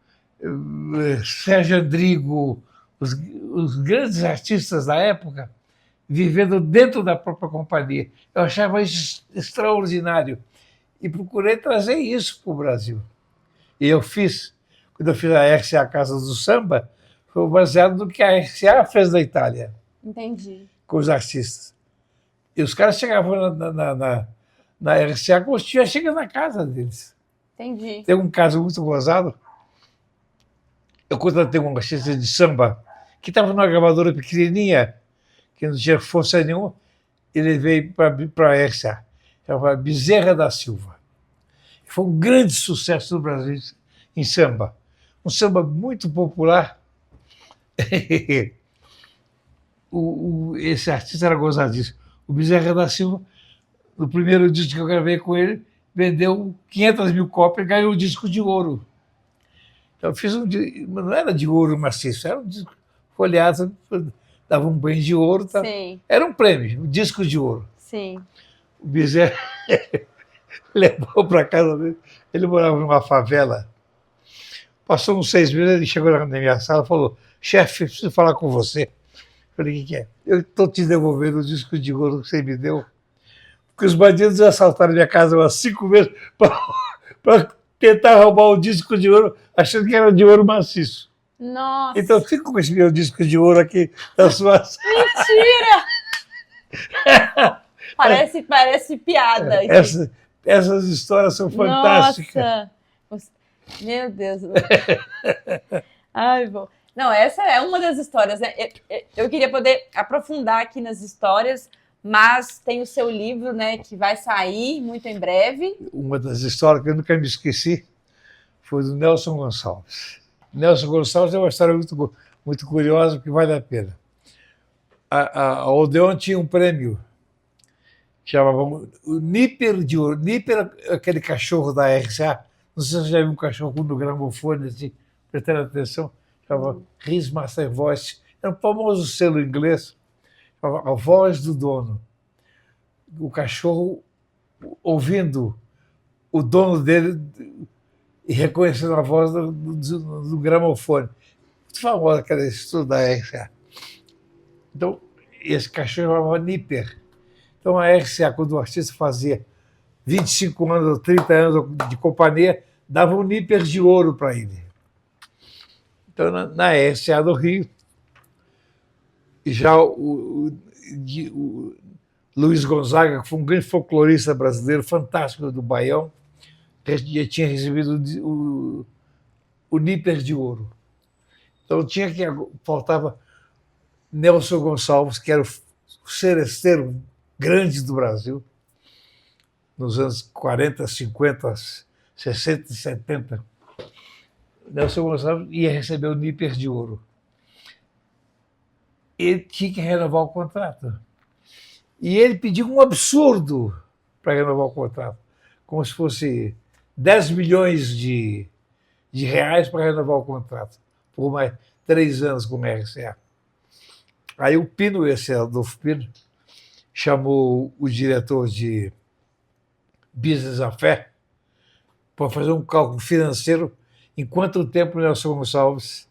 Sérgio Andrigo, os grandes artistas da época, vivendo dentro da própria companhia. Eu achava isso extraordinário. E procurei trazer isso para o Brasil. E quando eu fiz a RCA Casa do Samba, foi baseado no que a RCA fez na Itália. Entendi. Com os artistas. E os caras chegavam na RCA como se estivesse chegando na casa deles. Entendi. Tem um caso muito gozado. Eu contratei um artista de samba que estava numa gravadora pequenininha, que não tinha força nenhuma, ele veio para a RCA. Chamava Bezerra da Silva. Foi um grande sucesso no Brasil em samba. Um samba muito popular. Esse artista era gozadíssimo. O Bezerra da Silva, no primeiro disco que eu gravei com ele, vendeu 500 mil cópias e ganhou um disco de ouro. Então eu fiz não era de ouro maciço, era um disco folhado, dava um banho de ouro. Tá? Era um prêmio, um disco de ouro. Sim. O Bezerra levou para casa dele, ele morava numa favela. Passou uns 6 meses, ele chegou na minha sala e falou: chefe, preciso falar com você. Eu falei: o que é? Eu estou te devolvendo o disco de ouro que você me deu, porque os bandidos assaltaram minha casa umas 5 vezes para tentar roubar o disco de ouro, achando que era de ouro maciço. Nossa! Então fica com esse meu disco de ouro aqui na sua sala. Mentira! Parece piada. Essas histórias são fantásticas. Nossa! Meu Deus. Ai, bom. Não, essa é uma das histórias, né? Eu queria poder aprofundar aqui nas histórias, mas tem o seu livro, né, que vai sair muito em breve. Uma das histórias que eu nunca me esqueci foi do Nelson Gonçalves. Nelson Gonçalves é uma história muito, muito curiosa, que vale a pena. A Odeon tinha um prêmio, chamava o Níper de Ouro. Níper, aquele cachorro da RCA, não sei se você já viu um cachorro no gramofone, assim, prestando atenção, chamava His Master Voice, era um famoso selo inglês, chamava A Voz do Dono. O cachorro ouvindo o dono dele e reconhecendo a voz do gramofone. Muito famosa aquela estudo da RCA. Então, esse cachorro chamava Níper. Então, a RCA, quando o artista fazia 25 anos ou 30 anos de companhia, dava um Níper de ouro para ele. Então, na RCA do Rio, já o Luiz Gonzaga, que foi um grande folclorista brasileiro, fantástico do Baião, já tinha recebido o Níper de ouro. Então, faltava Nelson Gonçalves, que era o seresteiro grande do Brasil, nos anos 40, 50, 60 e 70. Nelson Gonçalves ia receber o Níper de ouro. Ele tinha que renovar o contrato. E ele pediu um absurdo para renovar o contrato, como se fosse 10 milhões de reais para renovar o contrato, por mais 3 anos com a RCA. Aí o Pino, esse Adolfo Pino, chamou o diretor de Business Affaires para fazer um cálculo financeiro em quanto tempo o Nelson Gonçalves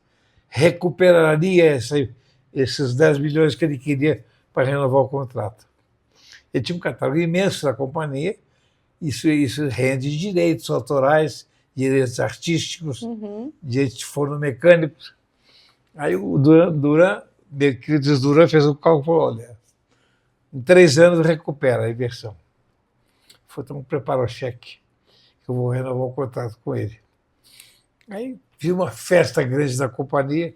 recuperaria esses 10 milhões que ele queria para renovar o contrato. Ele tinha um catálogo imenso da companhia isso rende direitos autorais, direitos artísticos, direitos fonomecânicos. Aí o Duran, meu querido Duran, fez um cálculo e falou, olha, em 3 anos recupera a inversão. Foi então preparar o cheque, que eu vou renovar o contrato com ele. Aí vi uma festa grande da companhia,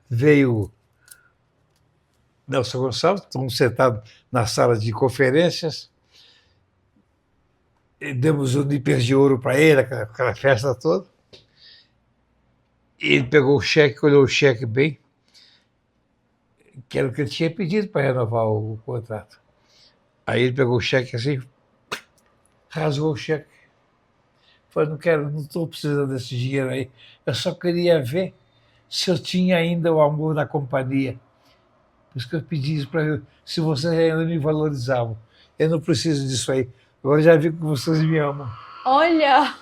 veio Nelson Gonçalves, estamos sentados na sala de conferências, e demos um níper de ouro para ele, aquela festa toda. Ele pegou o cheque, olhou o cheque bem, que era o que ele tinha pedido para renovar o contrato. Aí ele pegou o cheque assim, rasgou o cheque. Falei, não estou precisando desse dinheiro aí. Eu só queria ver se eu tinha ainda o amor da companhia. Por isso que eu pedi isso para ele, se vocês ainda me valorizavam. Eu não preciso disso aí. Agora já vi que vocês me amam. Olha!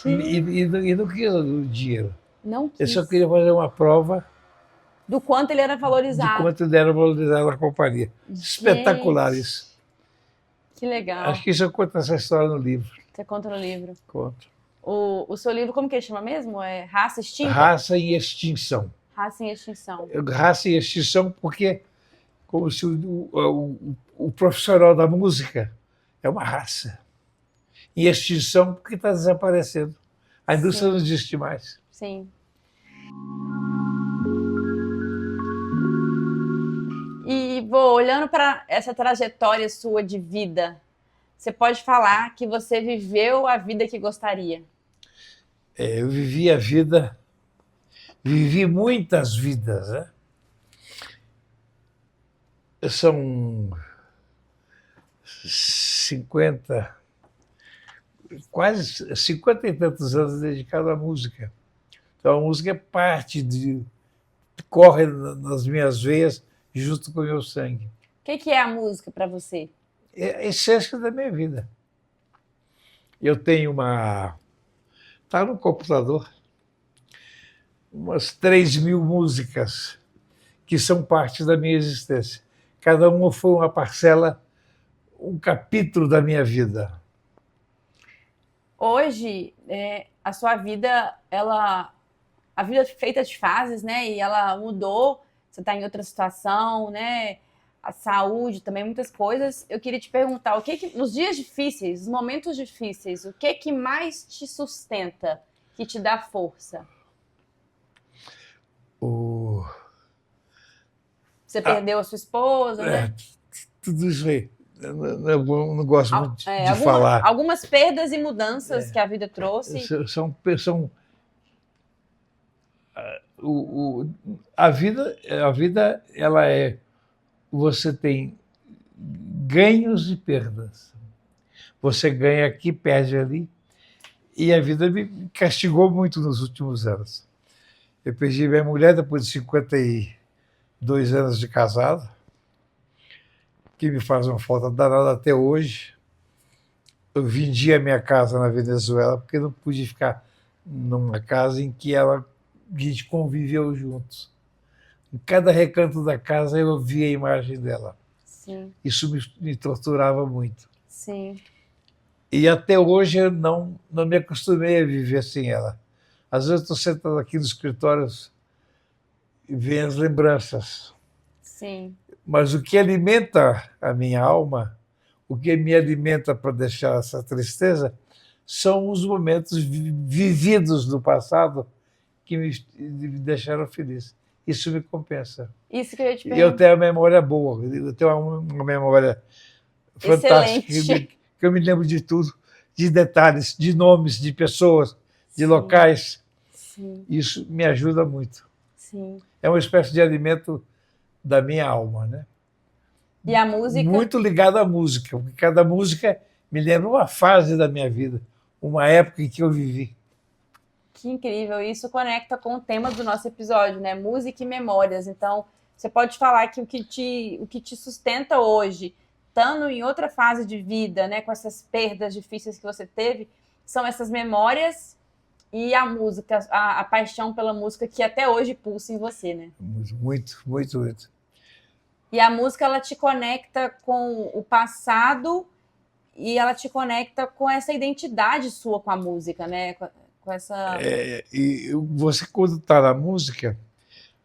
E não queria o dinheiro. Não quis. Eu só queria fazer uma prova do quanto ele era valorizado. De quanto ele era valorizado na companhia. Gente, espetacular isso. Que legal. Acho que isso eu conto essa história no livro. Você conta no livro? Conto. O seu livro, como que ele chama mesmo? É Raça Extinta? Raça em Extinção. Raça em Extinção. Raça em Extinção porque como se o profissional da música é uma raça. Em extinção porque está desaparecendo. A indústria não existe mais. Sim. E vou olhando para essa trajetória sua de vida, você pode falar que você viveu a vida que gostaria? Eu vivi muitas vidas, né? São 50, quase 50 e tantos anos dedicado à música. Então a música é parte corre nas minhas veias junto com o meu sangue. O que é a música para você? É a essência da minha vida. Eu tenho está no computador, umas 3.000 músicas que são parte da minha existência. Cada uma foi uma parcela, um capítulo da minha vida. Hoje, a sua vida, a vida é feita de fases, né? E ela mudou, você está em outra situação, né? A saúde também, muitas coisas. Eu queria te perguntar, nos dias difíceis, nos momentos difíceis, o que mais te sustenta, que te dá força? Você perdeu a sua esposa, né? Tudo isso aí. Eu não gosto muito de falar. Algumas perdas e mudanças que a vida trouxe. A vida, ela é... Você tem ganhos e perdas. Você ganha aqui, perde ali. E a vida me castigou muito nos últimos anos. Eu perdi minha mulher depois de 52 anos de casado, que me faz uma falta danada até hoje. Eu vendi a minha casa na Venezuela porque não pude ficar numa casa em que a gente conviveu juntos. Em cada recanto da casa eu via a imagem dela. Sim. Isso me torturava muito. Sim. E até hoje eu não me acostumei a viver sem ela. Às vezes estou sentado aqui no escritório e vem as lembranças. Sim. Mas o que alimenta a minha alma, o que me alimenta para deixar essa tristeza, são os momentos vividos no passado que me deixaram feliz. Isso me compensa. Isso que eu ia te perguntar. Eu tenho uma memória boa, eu tenho uma memória fantástica, que eu me lembro de tudo, de detalhes, de nomes, de pessoas, de locais. Sim. Isso me ajuda muito. Sim. É uma espécie de alimento da minha alma, né? E a música? Muito ligado à música, porque cada música me lembra uma fase da minha vida, uma época em que eu vivi. Que incrível, isso conecta com o tema do nosso episódio, né? Música e memórias. Então, você pode falar que o que te sustenta hoje, estando em outra fase de vida, né, com essas perdas difíceis que você teve, são essas memórias e a música, a paixão pela música que até hoje pulsa em você, né? Muito, muito, muito. E a música, ela te conecta com o passado e ela te conecta com essa identidade sua com a música, né? Com essa... E você, quando está na música,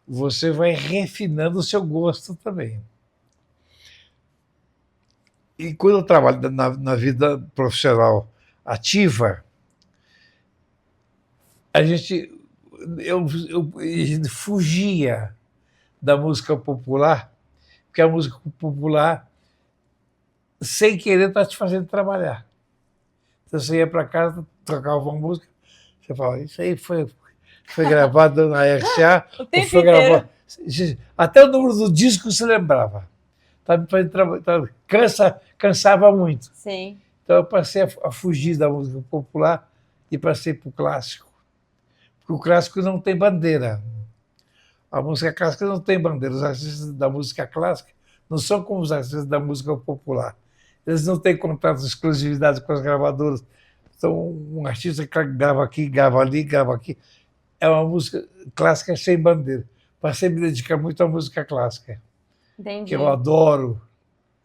você vai refinando o seu gosto também. E quando eu trabalho na vida profissional ativa, eu fugia da música popular, porque a música popular, sem querer, está te fazendo trabalhar. Então você ia para casa, tocava uma música, você fala, isso aí foi gravado na RCA, O tempo foi inteiro. gravado. Até o número do disco se lembrava. Cansava muito. Sim. Então eu passei a fugir da música popular e passei para o clássico. Porque o clássico não tem bandeira. A música clássica não tem bandeira. Os artistas da música clássica não são como os artistas da música popular. Eles não têm contrato de exclusividade com as gravadoras. Então, um artista que grava aqui, grava ali, grava aqui. É uma música clássica sem bandeira. Passei a me dedicar muito à música clássica. Entendi. Que eu adoro.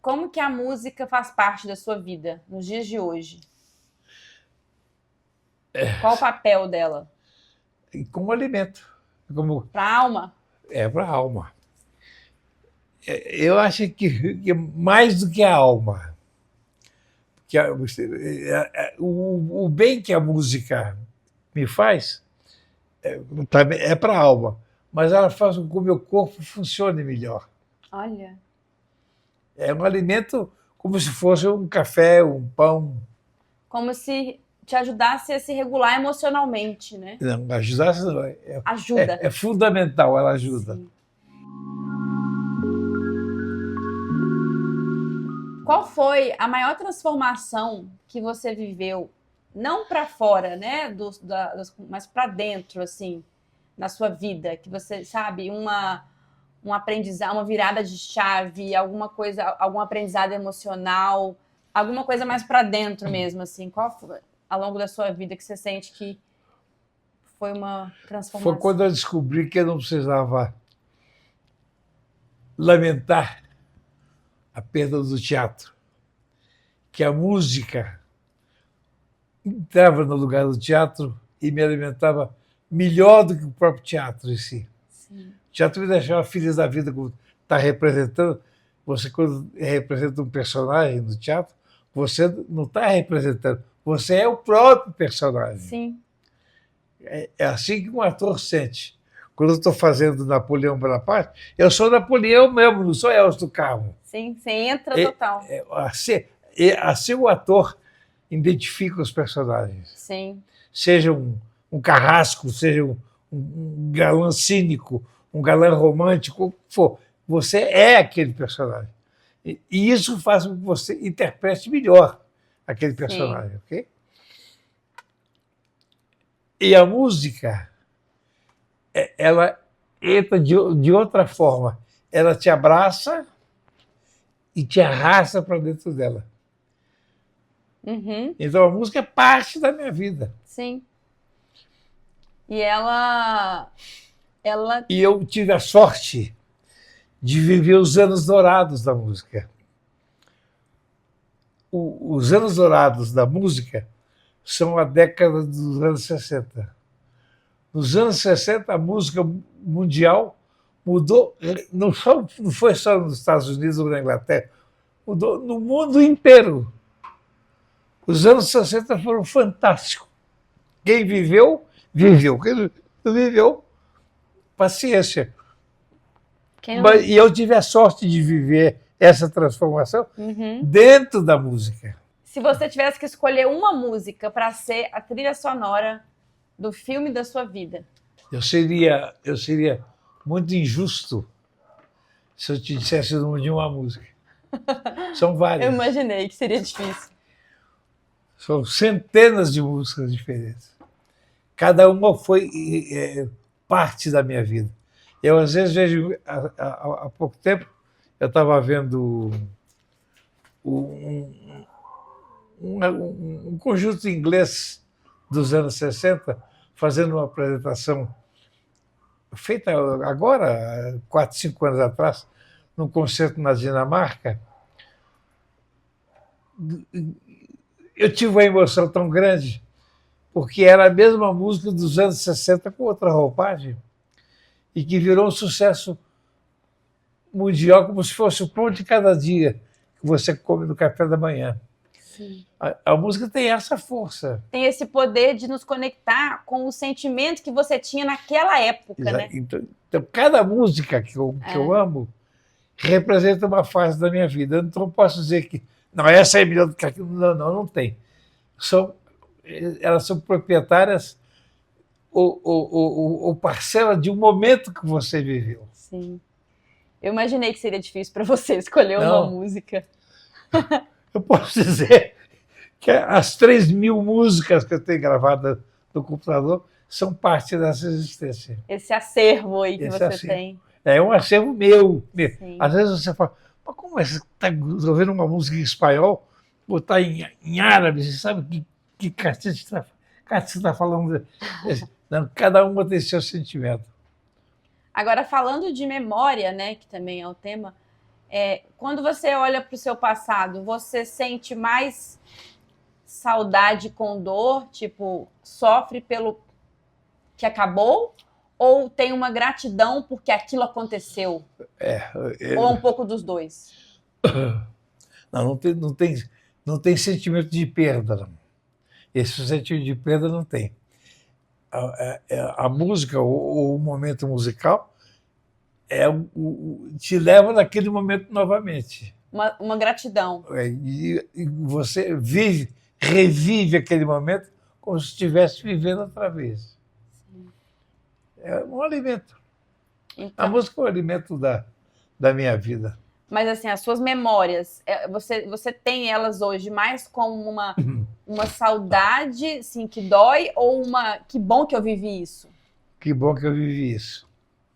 Como que a música faz parte da sua vida nos dias de hoje? Qual o papel dela? Como alimento. Para a alma? Para a alma. Eu acho que mais do que a alma. Que o bem que a música me faz é para a alma, mas ela faz com que o meu corpo funcione melhor. Olha. É um alimento como se fosse um café, um pão. Como se te ajudasse a se regular emocionalmente, né? Não, ajudasse não. Ajuda. É fundamental, ela ajuda. Sim. Qual foi a maior transformação que você viveu, não para fora, né, mas para dentro, assim, na sua vida, que você sabe, um aprendizado, uma virada de chave, alguma coisa, algum aprendizado emocional, alguma coisa mais para dentro mesmo, assim, qual foi, ao longo da sua vida, que você sente que foi uma transformação? Foi quando eu descobri que eu não precisava lamentar a perda do teatro, que a música entrava no lugar do teatro e me alimentava melhor do que o próprio teatro em si. Sim. O teatro me deixava feliz da vida, como está representando. Você, quando representa um personagem no teatro, você não está representando, você é o próprio personagem. Sim. É assim que um ator sente. Quando eu estou fazendo Napoleão Bonaparte, eu sou Napoleão mesmo, não sou Elcio do Carmo. Sim, você entra total. Assim o ator identifica os personagens. Sim. Seja um carrasco, seja um galã cínico, um galã romântico, o que for. Você é aquele personagem. E isso faz com que você interprete melhor aquele personagem, ok? E a música, ela entra de outra forma. Ela te abraça e te arrasta para dentro dela. Uhum. Então a música é parte da minha vida. Sim. E ela... E eu tive a sorte de viver os anos dourados da música. Os anos dourados da música são a década dos anos 60. Nos anos 60, a música mundial mudou, não foi só nos Estados Unidos ou na Inglaterra, mudou no mundo inteiro. Os anos 60 foram fantásticos. Quem viveu, viveu. Quem não viveu, paciência. E eu tive a sorte de viver essa transformação dentro da música. Se você tivesse que escolher uma música para ser a trilha sonora do filme da sua vida, eu seria muito injusto se eu te dissesse o nome de uma música. São várias. Eu imaginei que seria difícil. São centenas de músicas diferentes. Cada uma foi parte da minha vida. Eu, às vezes, vejo... Há pouco tempo, eu estava vendo um conjunto inglês dos anos 60 fazendo uma apresentação feita agora, 4, 5 anos atrás, num concerto na Dinamarca, eu tive uma emoção tão grande, porque era a mesma música dos anos 60 com outra roupagem, e que virou um sucesso mundial, como se fosse o pão de cada dia que você come no café da manhã. Sim. A música tem essa força. Tem esse poder de nos conectar com o sentimento que você tinha naquela época, né? Então, cada música que eu amo representa uma fase da minha vida. Eu não posso dizer que não, essa é melhor do que aquilo. Não tem. Elas são proprietárias ou parcela de um momento que você viveu. Sim. Eu imaginei que seria difícil para você escolher uma música. Eu posso dizer que as 3.000 músicas que eu tenho gravadas no computador são parte dessa existência. Esse acervo aí que você tem. É um acervo meu. Sim. Às vezes você fala, mas como é que você está ouvindo uma música em espanhol, botar em árabe, você sabe que cacete você está falando? Não, cada uma tem seu sentimento. Agora, falando de memória, né, que também é o tema, quando você olha para o seu passado, você sente mais saudade com dor, tipo, sofre pelo que acabou, ou tem uma gratidão porque aquilo aconteceu? Ou é um pouco dos dois? Não tem sentimento de perda, não. Esse sentimento de perda não tem. A música, ou o momento musical, te leva naquele momento novamente. Uma gratidão. E você revive aquele momento como se estivesse vivendo outra vez. Sim. É um alimento. Então, a música é um alimento da minha vida. Mas assim, as suas memórias, você tem elas hoje mais como uma saudade, assim, que dói, ou que bom que eu vivi isso? Que bom que eu vivi isso.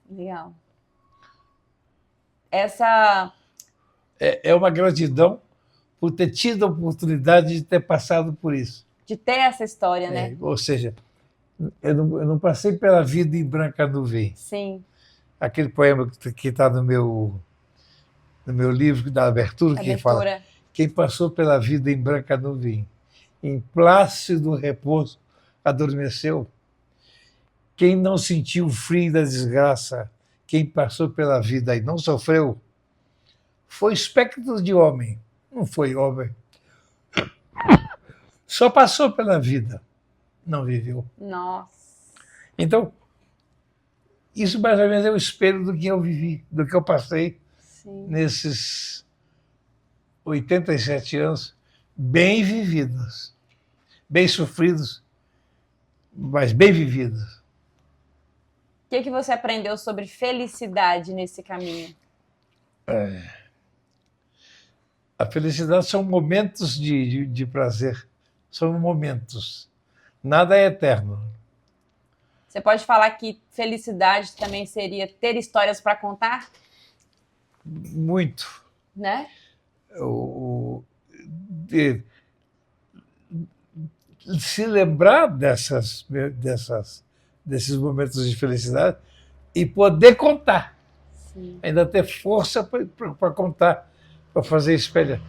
Legal. Essa... É uma gratidão por ter tido a oportunidade de ter passado por isso. De ter essa história, né? Ou seja, eu não passei pela vida em branca nuvem. Sim. Aquele poema que está no meu livro da abertura, que fala: quem passou pela vida em branca nuvem, em plácido repouso, adormeceu. Quem não sentiu o frio da desgraça, quem passou pela vida e não sofreu, foi espectro de homem, não foi homem. Só passou pela vida, não viveu. Nossa. Então, isso mais ou menos é o espelho do que eu vivi, do que eu passei. Sim. Nesses 87 anos, bem vividos, bem sofridos, mas bem vividos. O que você aprendeu sobre felicidade nesse caminho? A felicidade são momentos de prazer, são momentos. Nada é eterno. Você pode falar que felicidade também seria ter histórias para contar? Muito. Né? Se lembrar desses momentos de felicidade e poder contar. Sim. Ainda ter força para contar, para fazer espelho.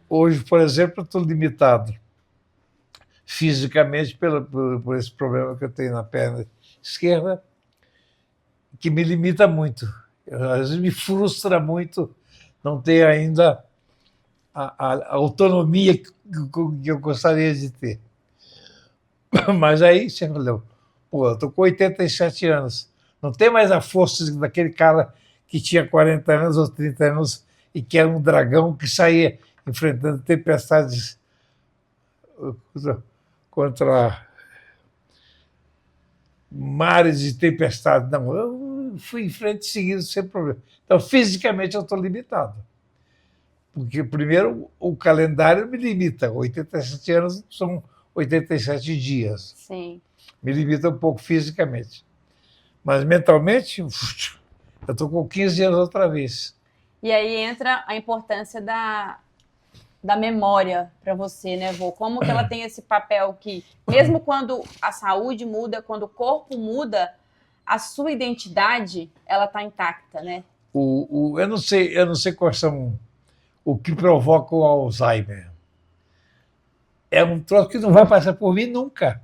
Hoje, por exemplo, eu estou limitado fisicamente por esse problema que eu tenho na perna esquerda, que me limita muito. Às vezes me frustra muito não ter ainda a autonomia que eu gostaria de ter. Mas aí você falou, eu estou com 87 anos, não tem mais a força daquele cara que tinha 40 anos ou 30 anos e que era um dragão que saía enfrentando tempestades contra mares de tempestade. Não, eu fui em frente seguindo sem problema. Então, fisicamente, eu estou limitado. Porque, primeiro, o calendário me limita. 87 anos são 87 dias. Sim. Me limita um pouco fisicamente. Mas, mentalmente, eu estou com 15 anos outra vez. E aí entra a importância da memória para você, né, vô? Como que ela tem esse papel que, mesmo quando a saúde muda, quando o corpo muda, a sua identidade, ela tá intacta, né? Eu não sei quais são o que provoca o Alzheimer. É um troço que não vai passar por mim nunca,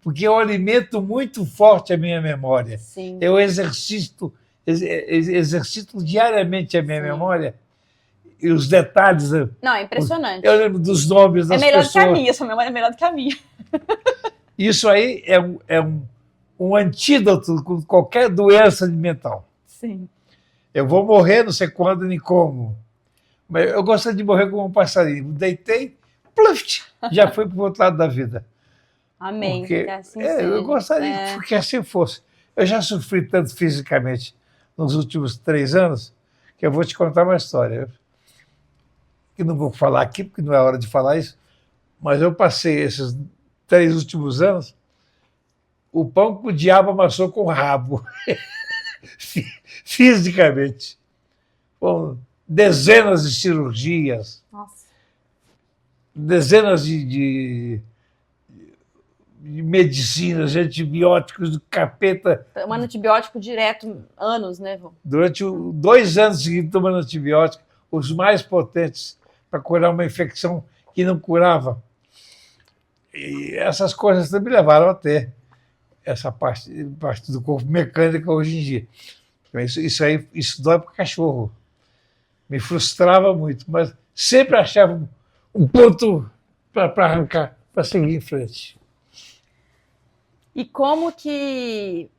porque eu alimento muito forte a minha memória. Sim. Eu exercito diariamente a minha memória e os detalhes. Não, é impressionante. Eu lembro dos nomes das pessoas. É melhor do que a minha, sua memória é melhor do que a minha. Isso aí é um antídoto com qualquer doença mental. Sim. Eu vou morrer, não sei quando nem como. Mas eu gosto de morrer como um passarinho. Deitei, pluft, já fui para o outro lado da vida. Amém. Porque, que assim seja. eu gostaria que assim fosse. Eu já sofri tanto fisicamente nos últimos 3 anos que eu vou te contar uma história. Que não vou falar aqui, porque não é hora de falar isso, mas eu passei esses 3 últimos anos o pão que o diabo amassou com o rabo. Fisicamente. Bom, dezenas de cirurgias. Nossa. Dezenas de medicinas, de antibióticos do capeta. Tomando antibiótico direto, anos, né, vô? Durante 2 anos seguidos tomando antibióticos, os mais potentes, para curar uma infecção que não curava. E essas coisas me levaram a ter essa parte do corpo mecânica hoje em dia. Isso dói para o cachorro. Me frustrava muito, mas sempre achava um ponto para arrancar, para seguir em frente. E como que,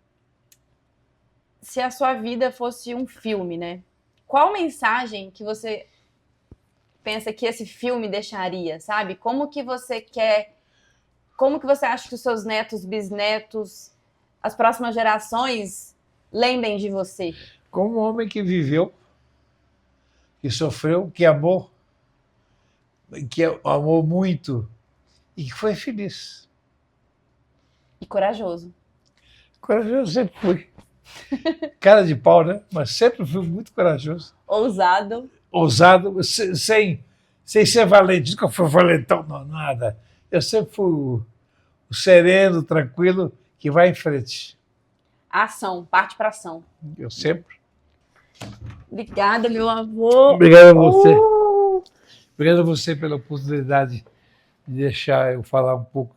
se a sua vida fosse um filme, né? Qual mensagem que você pensa que esse filme deixaria, sabe? Como que você acha que os seus netos, bisnetos, as próximas gerações lembrem de você? Como um homem que viveu, que sofreu, que amou muito e que foi feliz. E corajoso. Corajoso eu sempre fui. Cara de pau, né? Mas sempre fui muito corajoso. Ousado. Ousado, sem ser valente. Nunca fui valentão, não, nada. Eu sempre fui o sereno, tranquilo, que vai em frente. Ação, parte para ação. Eu sempre. Obrigada, meu avô. Obrigado a você. Obrigado a você pela oportunidade de deixar eu falar um pouco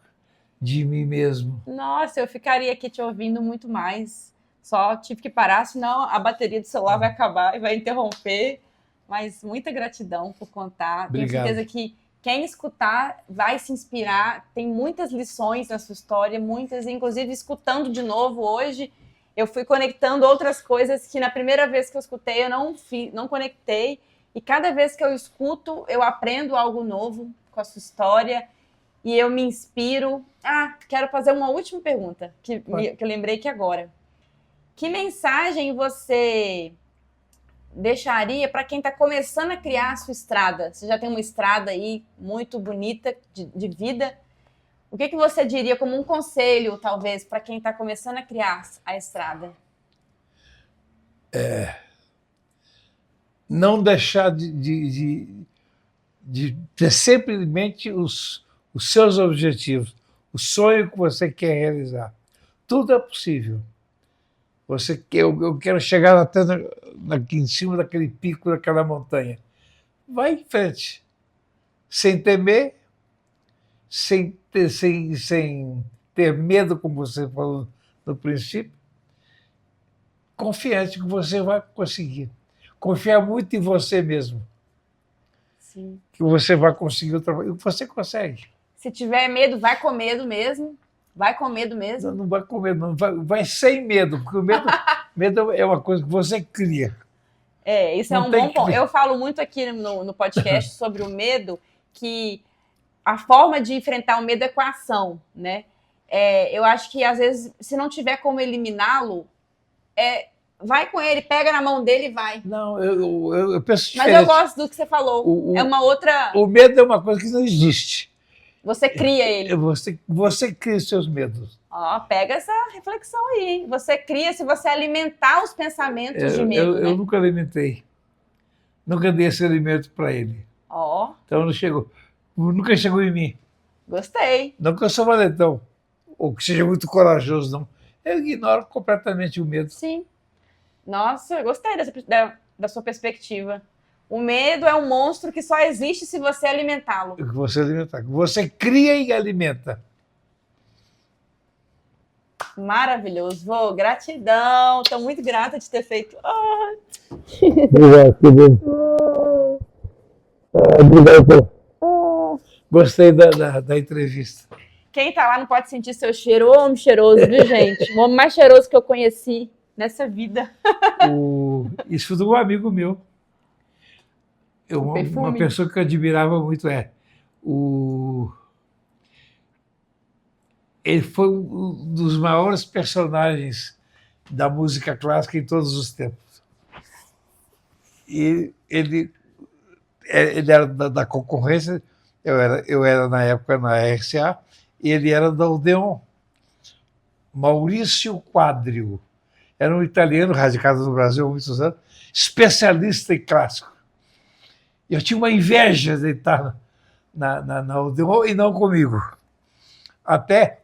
de mim mesmo. Nossa, eu ficaria aqui te ouvindo muito mais. Só tive que parar, senão a bateria do celular vai acabar e vai interromper. Mas muita gratidão por contar. Obrigado. Tenho certeza que quem escutar vai se inspirar. Tem muitas lições na sua história, muitas, inclusive escutando de novo hoje. Eu fui conectando outras coisas que na primeira vez que eu escutei eu não conectei. E cada vez que eu escuto, eu aprendo algo novo com a sua história e eu me inspiro. Quero fazer uma última pergunta, que eu lembrei que agora. Que mensagem você deixaria para quem está começando a criar a sua estrada? Você já tem uma estrada aí muito bonita de vida. O que você diria como um conselho, talvez, para quem está começando a criar a estrada? Não deixar de ter sempre em mente os seus objetivos, o sonho que você quer realizar. Tudo é possível. Eu quero chegar até aqui em cima daquele pico, daquela montanha. Vai em frente, sem temer, sem ter medo, como você falou no princípio, confiante que você vai conseguir. Confiar muito em você mesmo. Sim. Que você vai conseguir o trabalho. E você consegue. Se tiver medo, vai com medo mesmo. Vai com medo mesmo. Não vai com medo, não. Vai sem medo, porque o medo é uma coisa que você cria. Isso é um bom ponto. Eu falo muito aqui no podcast sobre o medo, que a forma de enfrentar o medo é com a ação, né? Eu acho que, às vezes, se não tiver como eliminá-lo, vai com ele, pega na mão dele e vai. Não, eu penso diferente. Mas eu gosto do que você falou. É uma outra... O medo é uma coisa que não existe. Você cria ele. Você cria os seus medos. Pega essa reflexão aí. Você cria se você alimentar os pensamentos de medo. Eu nunca alimentei. Nunca dei esse alimento para ele. Então não chegou. Nunca chegou em mim. Gostei. Não que eu sou valentão, ou que seja muito corajoso, não. Eu ignoro completamente o medo. Sim. Nossa, eu gostei da sua perspectiva. O medo é um monstro que só existe se você alimentá-lo. Que você alimentar. Você cria e alimenta. Maravilhoso. Vô, gratidão. Estou muito grata de ter feito. Obrigado. Gostei da entrevista. Quem tá lá não pode sentir seu cheiro. Ô, homem cheiroso, viu, gente? O homem mais cheiroso que eu conheci nessa vida. Isso foi de um amigo meu. Uma pessoa que eu admirava muito ele foi um dos maiores personagens da música clássica em todos os tempos. E ele era da concorrência, eu era na época na RCA, e ele era da Odeon. Maurício Quadrio. Era um italiano radicado no Brasil há muitos anos, especialista em clássico. Eu tinha uma inveja de estar na Odeon e não comigo. Até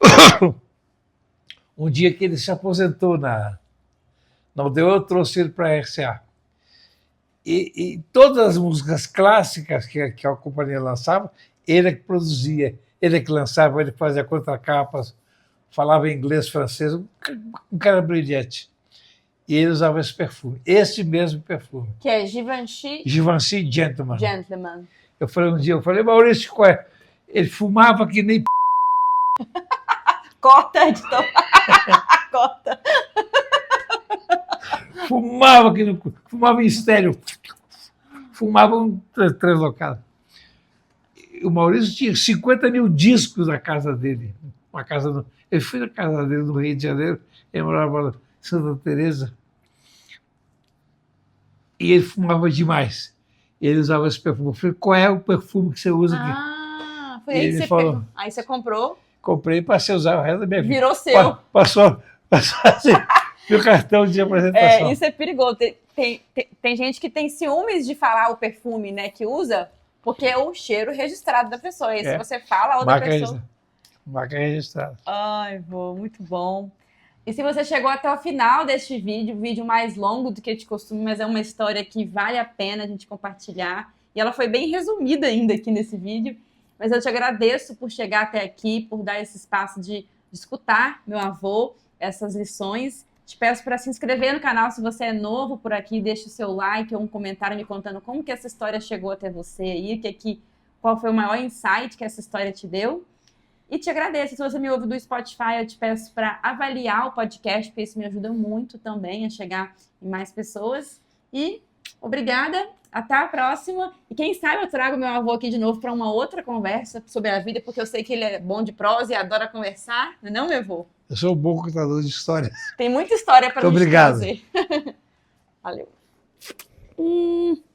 um dia que ele se aposentou na Odeon, eu trouxe ele para a RCA. E todas as músicas clássicas que a companhia lançava, ele é que produzia, ele é que lançava, ele fazia contracapas, falava inglês, francês, um cara brilhante. E ele usava esse perfume, esse mesmo perfume. Que é Givenchy? Givenchy Gentleman. Gentleman. Eu falei um dia, Maurício, qual é? Ele fumava que nem... Corta, editor. Corta. Fumava em estéreo. Fumava translocado. O Maurício tinha 50 mil discos na casa dele. Eu fui na casa dele no Rio de Janeiro, ele morava em Santa Teresa. E ele fumava demais. Ele usava esse perfume. Eu falei, qual é o perfume que você usa aqui? Foi aí que você falou. Aí você comprou? Comprei e passei a usar o resto da minha vida. Virou seu. Passou assim, meu cartão de apresentação. Isso é perigoso. Tem gente que tem ciúmes de falar o perfume, né, que usa, porque é o cheiro registrado da pessoa. E se você fala, a outra pessoa... Marca registrada. Ai, vô, muito bom. E se você chegou até o final deste vídeo mais longo do que de costume, mas é uma história que vale a pena a gente compartilhar. E ela foi bem resumida ainda aqui nesse vídeo. Mas eu te agradeço por chegar até aqui, por dar esse espaço de escutar meu avô, essas lições. Te peço para se inscrever no canal se você é novo por aqui, deixe o seu like ou um comentário me contando como que essa história chegou até você aí, qual foi o maior insight que essa história te deu. E te agradeço, se você me ouve do Spotify, eu te peço para avaliar o podcast, porque isso me ajuda muito também a chegar em mais pessoas. E obrigada, até a próxima. E quem sabe eu trago meu avô aqui de novo para uma outra conversa sobre a vida, porque eu sei que ele é bom de prosa e adora conversar, não é, meu avô? Eu sou um bom contador de histórias. Tem muita história para a gente trazer. Valeu.